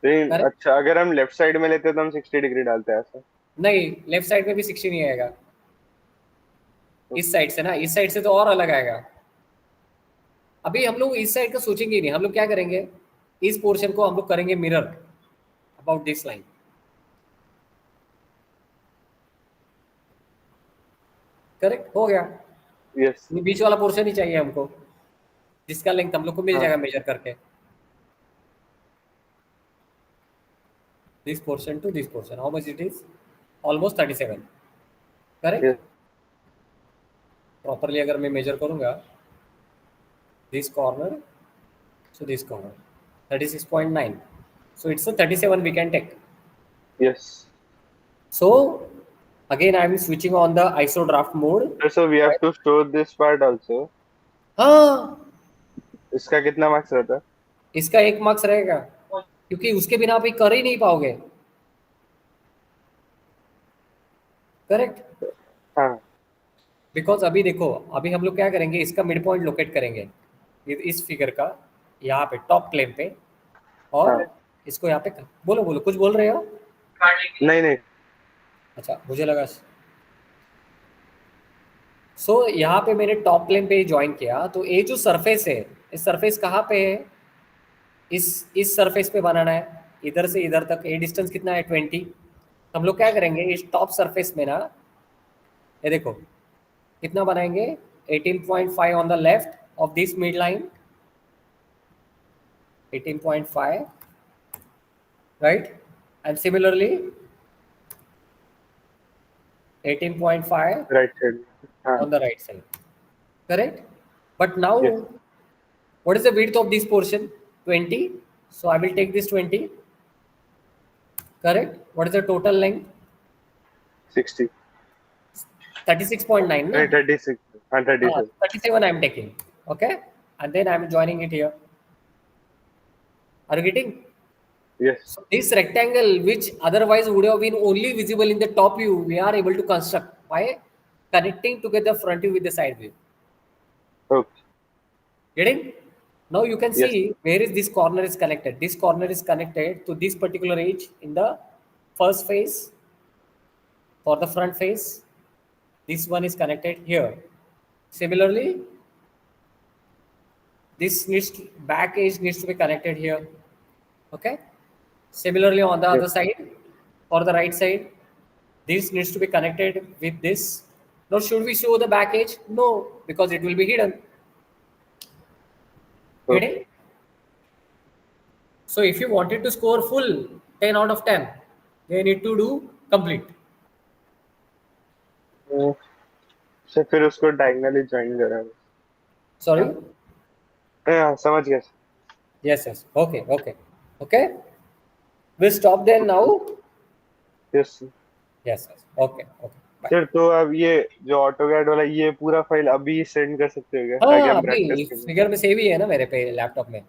[SPEAKER 2] लेकिन
[SPEAKER 1] करेक्ट?
[SPEAKER 2] अच्छा, अगर हम लेफ्ट साइड में लेते तो हम 60 डिग्री डालते हैं ऐसा?
[SPEAKER 1] नहीं, लेफ्ट साइड में भी 60 नहीं आएगा। इस साइड से ना, इस साइड से तो और अलग आएगा। अभी हम लोग इस साइड का सोचेंगे ही नहीं, हम लोग क्या करेंगे, इस पोर्शन को हम लोग करेंगे mirror about this line. Correct हो गया।
[SPEAKER 2] यस।
[SPEAKER 1] ये बीच वाला पोर्शन ही चाहिए हमको, जिसका लेंथ हम लोग को मिल
[SPEAKER 2] हाँ।
[SPEAKER 1] जाएगा मेजर करके। This portion to this portion, how much it is? Almost 37। Correct?
[SPEAKER 2] Yes.
[SPEAKER 1] Properly अगर मैं मेजर करूंगा, this corner so this corner 36.9, so it's a 37 we can take.
[SPEAKER 2] Yes.
[SPEAKER 1] So again I am switching on the iso draft mode.
[SPEAKER 2] So we have
[SPEAKER 1] Right?
[SPEAKER 2] To store this part also.
[SPEAKER 1] हाँ,
[SPEAKER 2] इसका कितना marks रहता है?
[SPEAKER 1] इसका 1 marks रहेगा, क्योंकि उसके बिना आप ये कर ही नहीं पाओगे। करेक्ट?
[SPEAKER 2] हाँ।
[SPEAKER 1] बिकॉज अभी देखो, अभी हम लोग क्या करेंगे, इसका मिड पॉइंट लोकेट करेंगे इस फिगर का, यहाँ पे टॉप प्लेन पे, और
[SPEAKER 2] हाँ।
[SPEAKER 1] इसको यहाँ पे बोलो बोलो, कुछ बोल रहे हो?
[SPEAKER 2] नहीं नहीं।
[SPEAKER 1] अच्छा, मुझे लगा। सो यहाँ पे मैंने टॉप प्लेन पे ज्वाइन किया, तो ये जो सरफेस है, इस सरफेस कहाँ पे है? इस सरफेस पे बनाना है, इधर से इधर तक। ये डिस्टेंस कितना है? 20। हम लोग क्या करेंगे, इस टॉप सरफेस में ना, ये देखो कितना बनाएंगे, 18.5 on the left of this mid line, 18.5, right? And similarly 18.5
[SPEAKER 2] right side. हाँ।
[SPEAKER 1] on the right side. Correct? But now,
[SPEAKER 2] yes.
[SPEAKER 1] what is the width of this portion? 20. So I will take this 20. Correct? What is the total length?
[SPEAKER 2] 60।
[SPEAKER 1] 36.9, na?
[SPEAKER 2] नहीं, 36। हाँ, 36।
[SPEAKER 1] 37 I am taking. Okay? And then I am joining it here. Are you getting?
[SPEAKER 2] Yes.
[SPEAKER 1] So this rectangle, which otherwise would have been only visible in the top view, we are able to construct by connecting together front view with the side view.
[SPEAKER 2] Okay.
[SPEAKER 1] Getting? Now you can
[SPEAKER 2] yes.
[SPEAKER 1] see where is this corner is connected. This corner is connected to this particular edge in the first face for the front face. This one is connected here. Similarly, this back edge needs to be connected here. Okay. Similarly, on the
[SPEAKER 2] yes.
[SPEAKER 1] other side, for the right side, this needs to be connected with this. Now, should we show the back edge? No, because it will be hidden.
[SPEAKER 2] Okay.
[SPEAKER 1] Getting? So if you wanted to score full 10 out of 10, you need to do complete.
[SPEAKER 2] Sir फिर उसको diagonally join करा।
[SPEAKER 1] Sorry?
[SPEAKER 2] हाँ, समझ गया।
[SPEAKER 1] Yes, yes. Okay, okay. Okay. We'll stop there now.
[SPEAKER 2] Yes.
[SPEAKER 1] Yes, yes. Okay, okay. Bye.
[SPEAKER 2] Sir तो अब ये जो ऑटोकैड वाला, ये पूरा फाइल अभी सेंड कर सकते हो क्या, ताकि
[SPEAKER 1] हाँ,
[SPEAKER 2] हम
[SPEAKER 1] अभी
[SPEAKER 2] प्रैक्टिस
[SPEAKER 1] इस
[SPEAKER 2] करें?
[SPEAKER 1] फिगर में सेव ही है ना मेरे पे लैपटॉप में।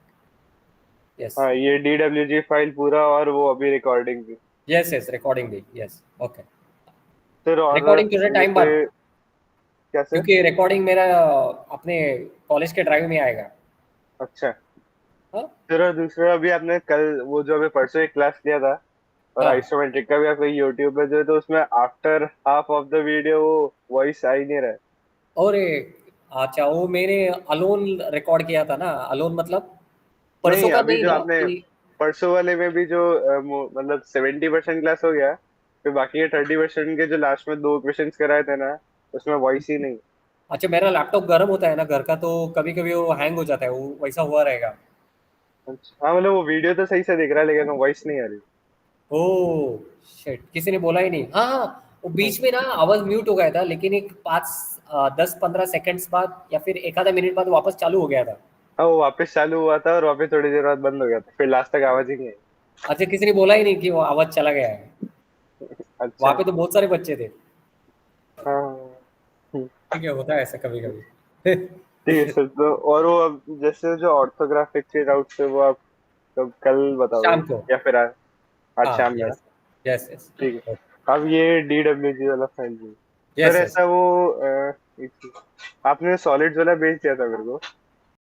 [SPEAKER 1] यस,
[SPEAKER 2] हाँ, ये DWG फाइल पूरा, और वो अभी रिकॉर्डिंग भी।
[SPEAKER 1] यस, यस, रिकॉर्डिंग भी। Yes, okay.
[SPEAKER 2] सर और
[SPEAKER 1] रिकॉर्डिंग थोड़े टाइम बाद,
[SPEAKER 2] जैसे क्या सर?
[SPEAKER 1] क्योंकि रिकॉर्डिंग मेरा अपने कॉलेज के ड्राइव में आएगा।
[SPEAKER 2] अच्छा
[SPEAKER 1] हाँ,
[SPEAKER 2] सर, और दूसरा अभी आपने कल वो जो अभी परसों एक क्लास लिया था, और
[SPEAKER 1] हाँ।
[SPEAKER 2] आइसोमेट्रिक का भी आप कहीं यूट्यूब पे जो, तो उसमें after half of the video वो वॉइस आ ही नहीं रहा है।
[SPEAKER 1] और अच्छा, वो मैंने अलोन रिकॉर्ड किया था ना। अलोन मतलब परसों
[SPEAKER 2] नहीं,
[SPEAKER 1] का
[SPEAKER 2] अभी
[SPEAKER 1] नहीं
[SPEAKER 2] जो
[SPEAKER 1] ना
[SPEAKER 2] आपने
[SPEAKER 1] कि।
[SPEAKER 2] परसों वाले में भी जो मतलब 70% क्लास हो गया, फिर बाकी के 30% के जो लास्ट में दो क्वेश्चंस कराए थे ना, उसमें वॉइस ही नहीं।
[SPEAKER 1] अच्छा, मेरा लैपटॉप गर्म होता है ना घर का, तो कभी कभी वो हैंग हो जाता है, वो वैसा हुआ रहेगा।
[SPEAKER 2] अच्छा, हाँ मतलब वो वीडियो तो सही से दिख रहा है लेकिन वॉइस नहीं आ रही।
[SPEAKER 1] ओह शिट, किसी ने बोला ही नहीं। हाँ हाँ, वो
[SPEAKER 2] हाँ
[SPEAKER 1] बीच में ना आवाज म्यूट हो गया था, लेकिन एक 5 10 15 सेकंड्स बाद या फिर एक आधा मिनट बाद वापस चालू हो गया था।
[SPEAKER 2] हाँ, वो वापस चालू हुआ था और वापस थोड़ी देर बाद बंद हो गया था, फिर लास्ट तक आवाज ही नहीं आई।
[SPEAKER 1] अच्छा, किसी ने बोला ही नहीं कि वो आवाज चला गया है। वहां
[SPEAKER 2] अच्छा।
[SPEAKER 1] पे तो बहुत सारे बच्चे थे।
[SPEAKER 2] हाँ।
[SPEAKER 1] ठीक है, होता है ऐसा कभी कभी।
[SPEAKER 2] ठीक है सर, तो और वो अब जैसे जो ऑर्थोग्राफिक के डाउट्स है वो आप कब कल बताओगे
[SPEAKER 1] शाम को।
[SPEAKER 2] या फिर आज
[SPEAKER 1] हाँ,
[SPEAKER 2] शाम में?
[SPEAKER 1] Yes yes yes.
[SPEAKER 2] ठीक है। अब ये DWG वाला फाइल, सर
[SPEAKER 1] यस यस।
[SPEAKER 2] ऐसा वो एक चीज, आपने सॉलिड्स वाला भेज दिया था मेरे को।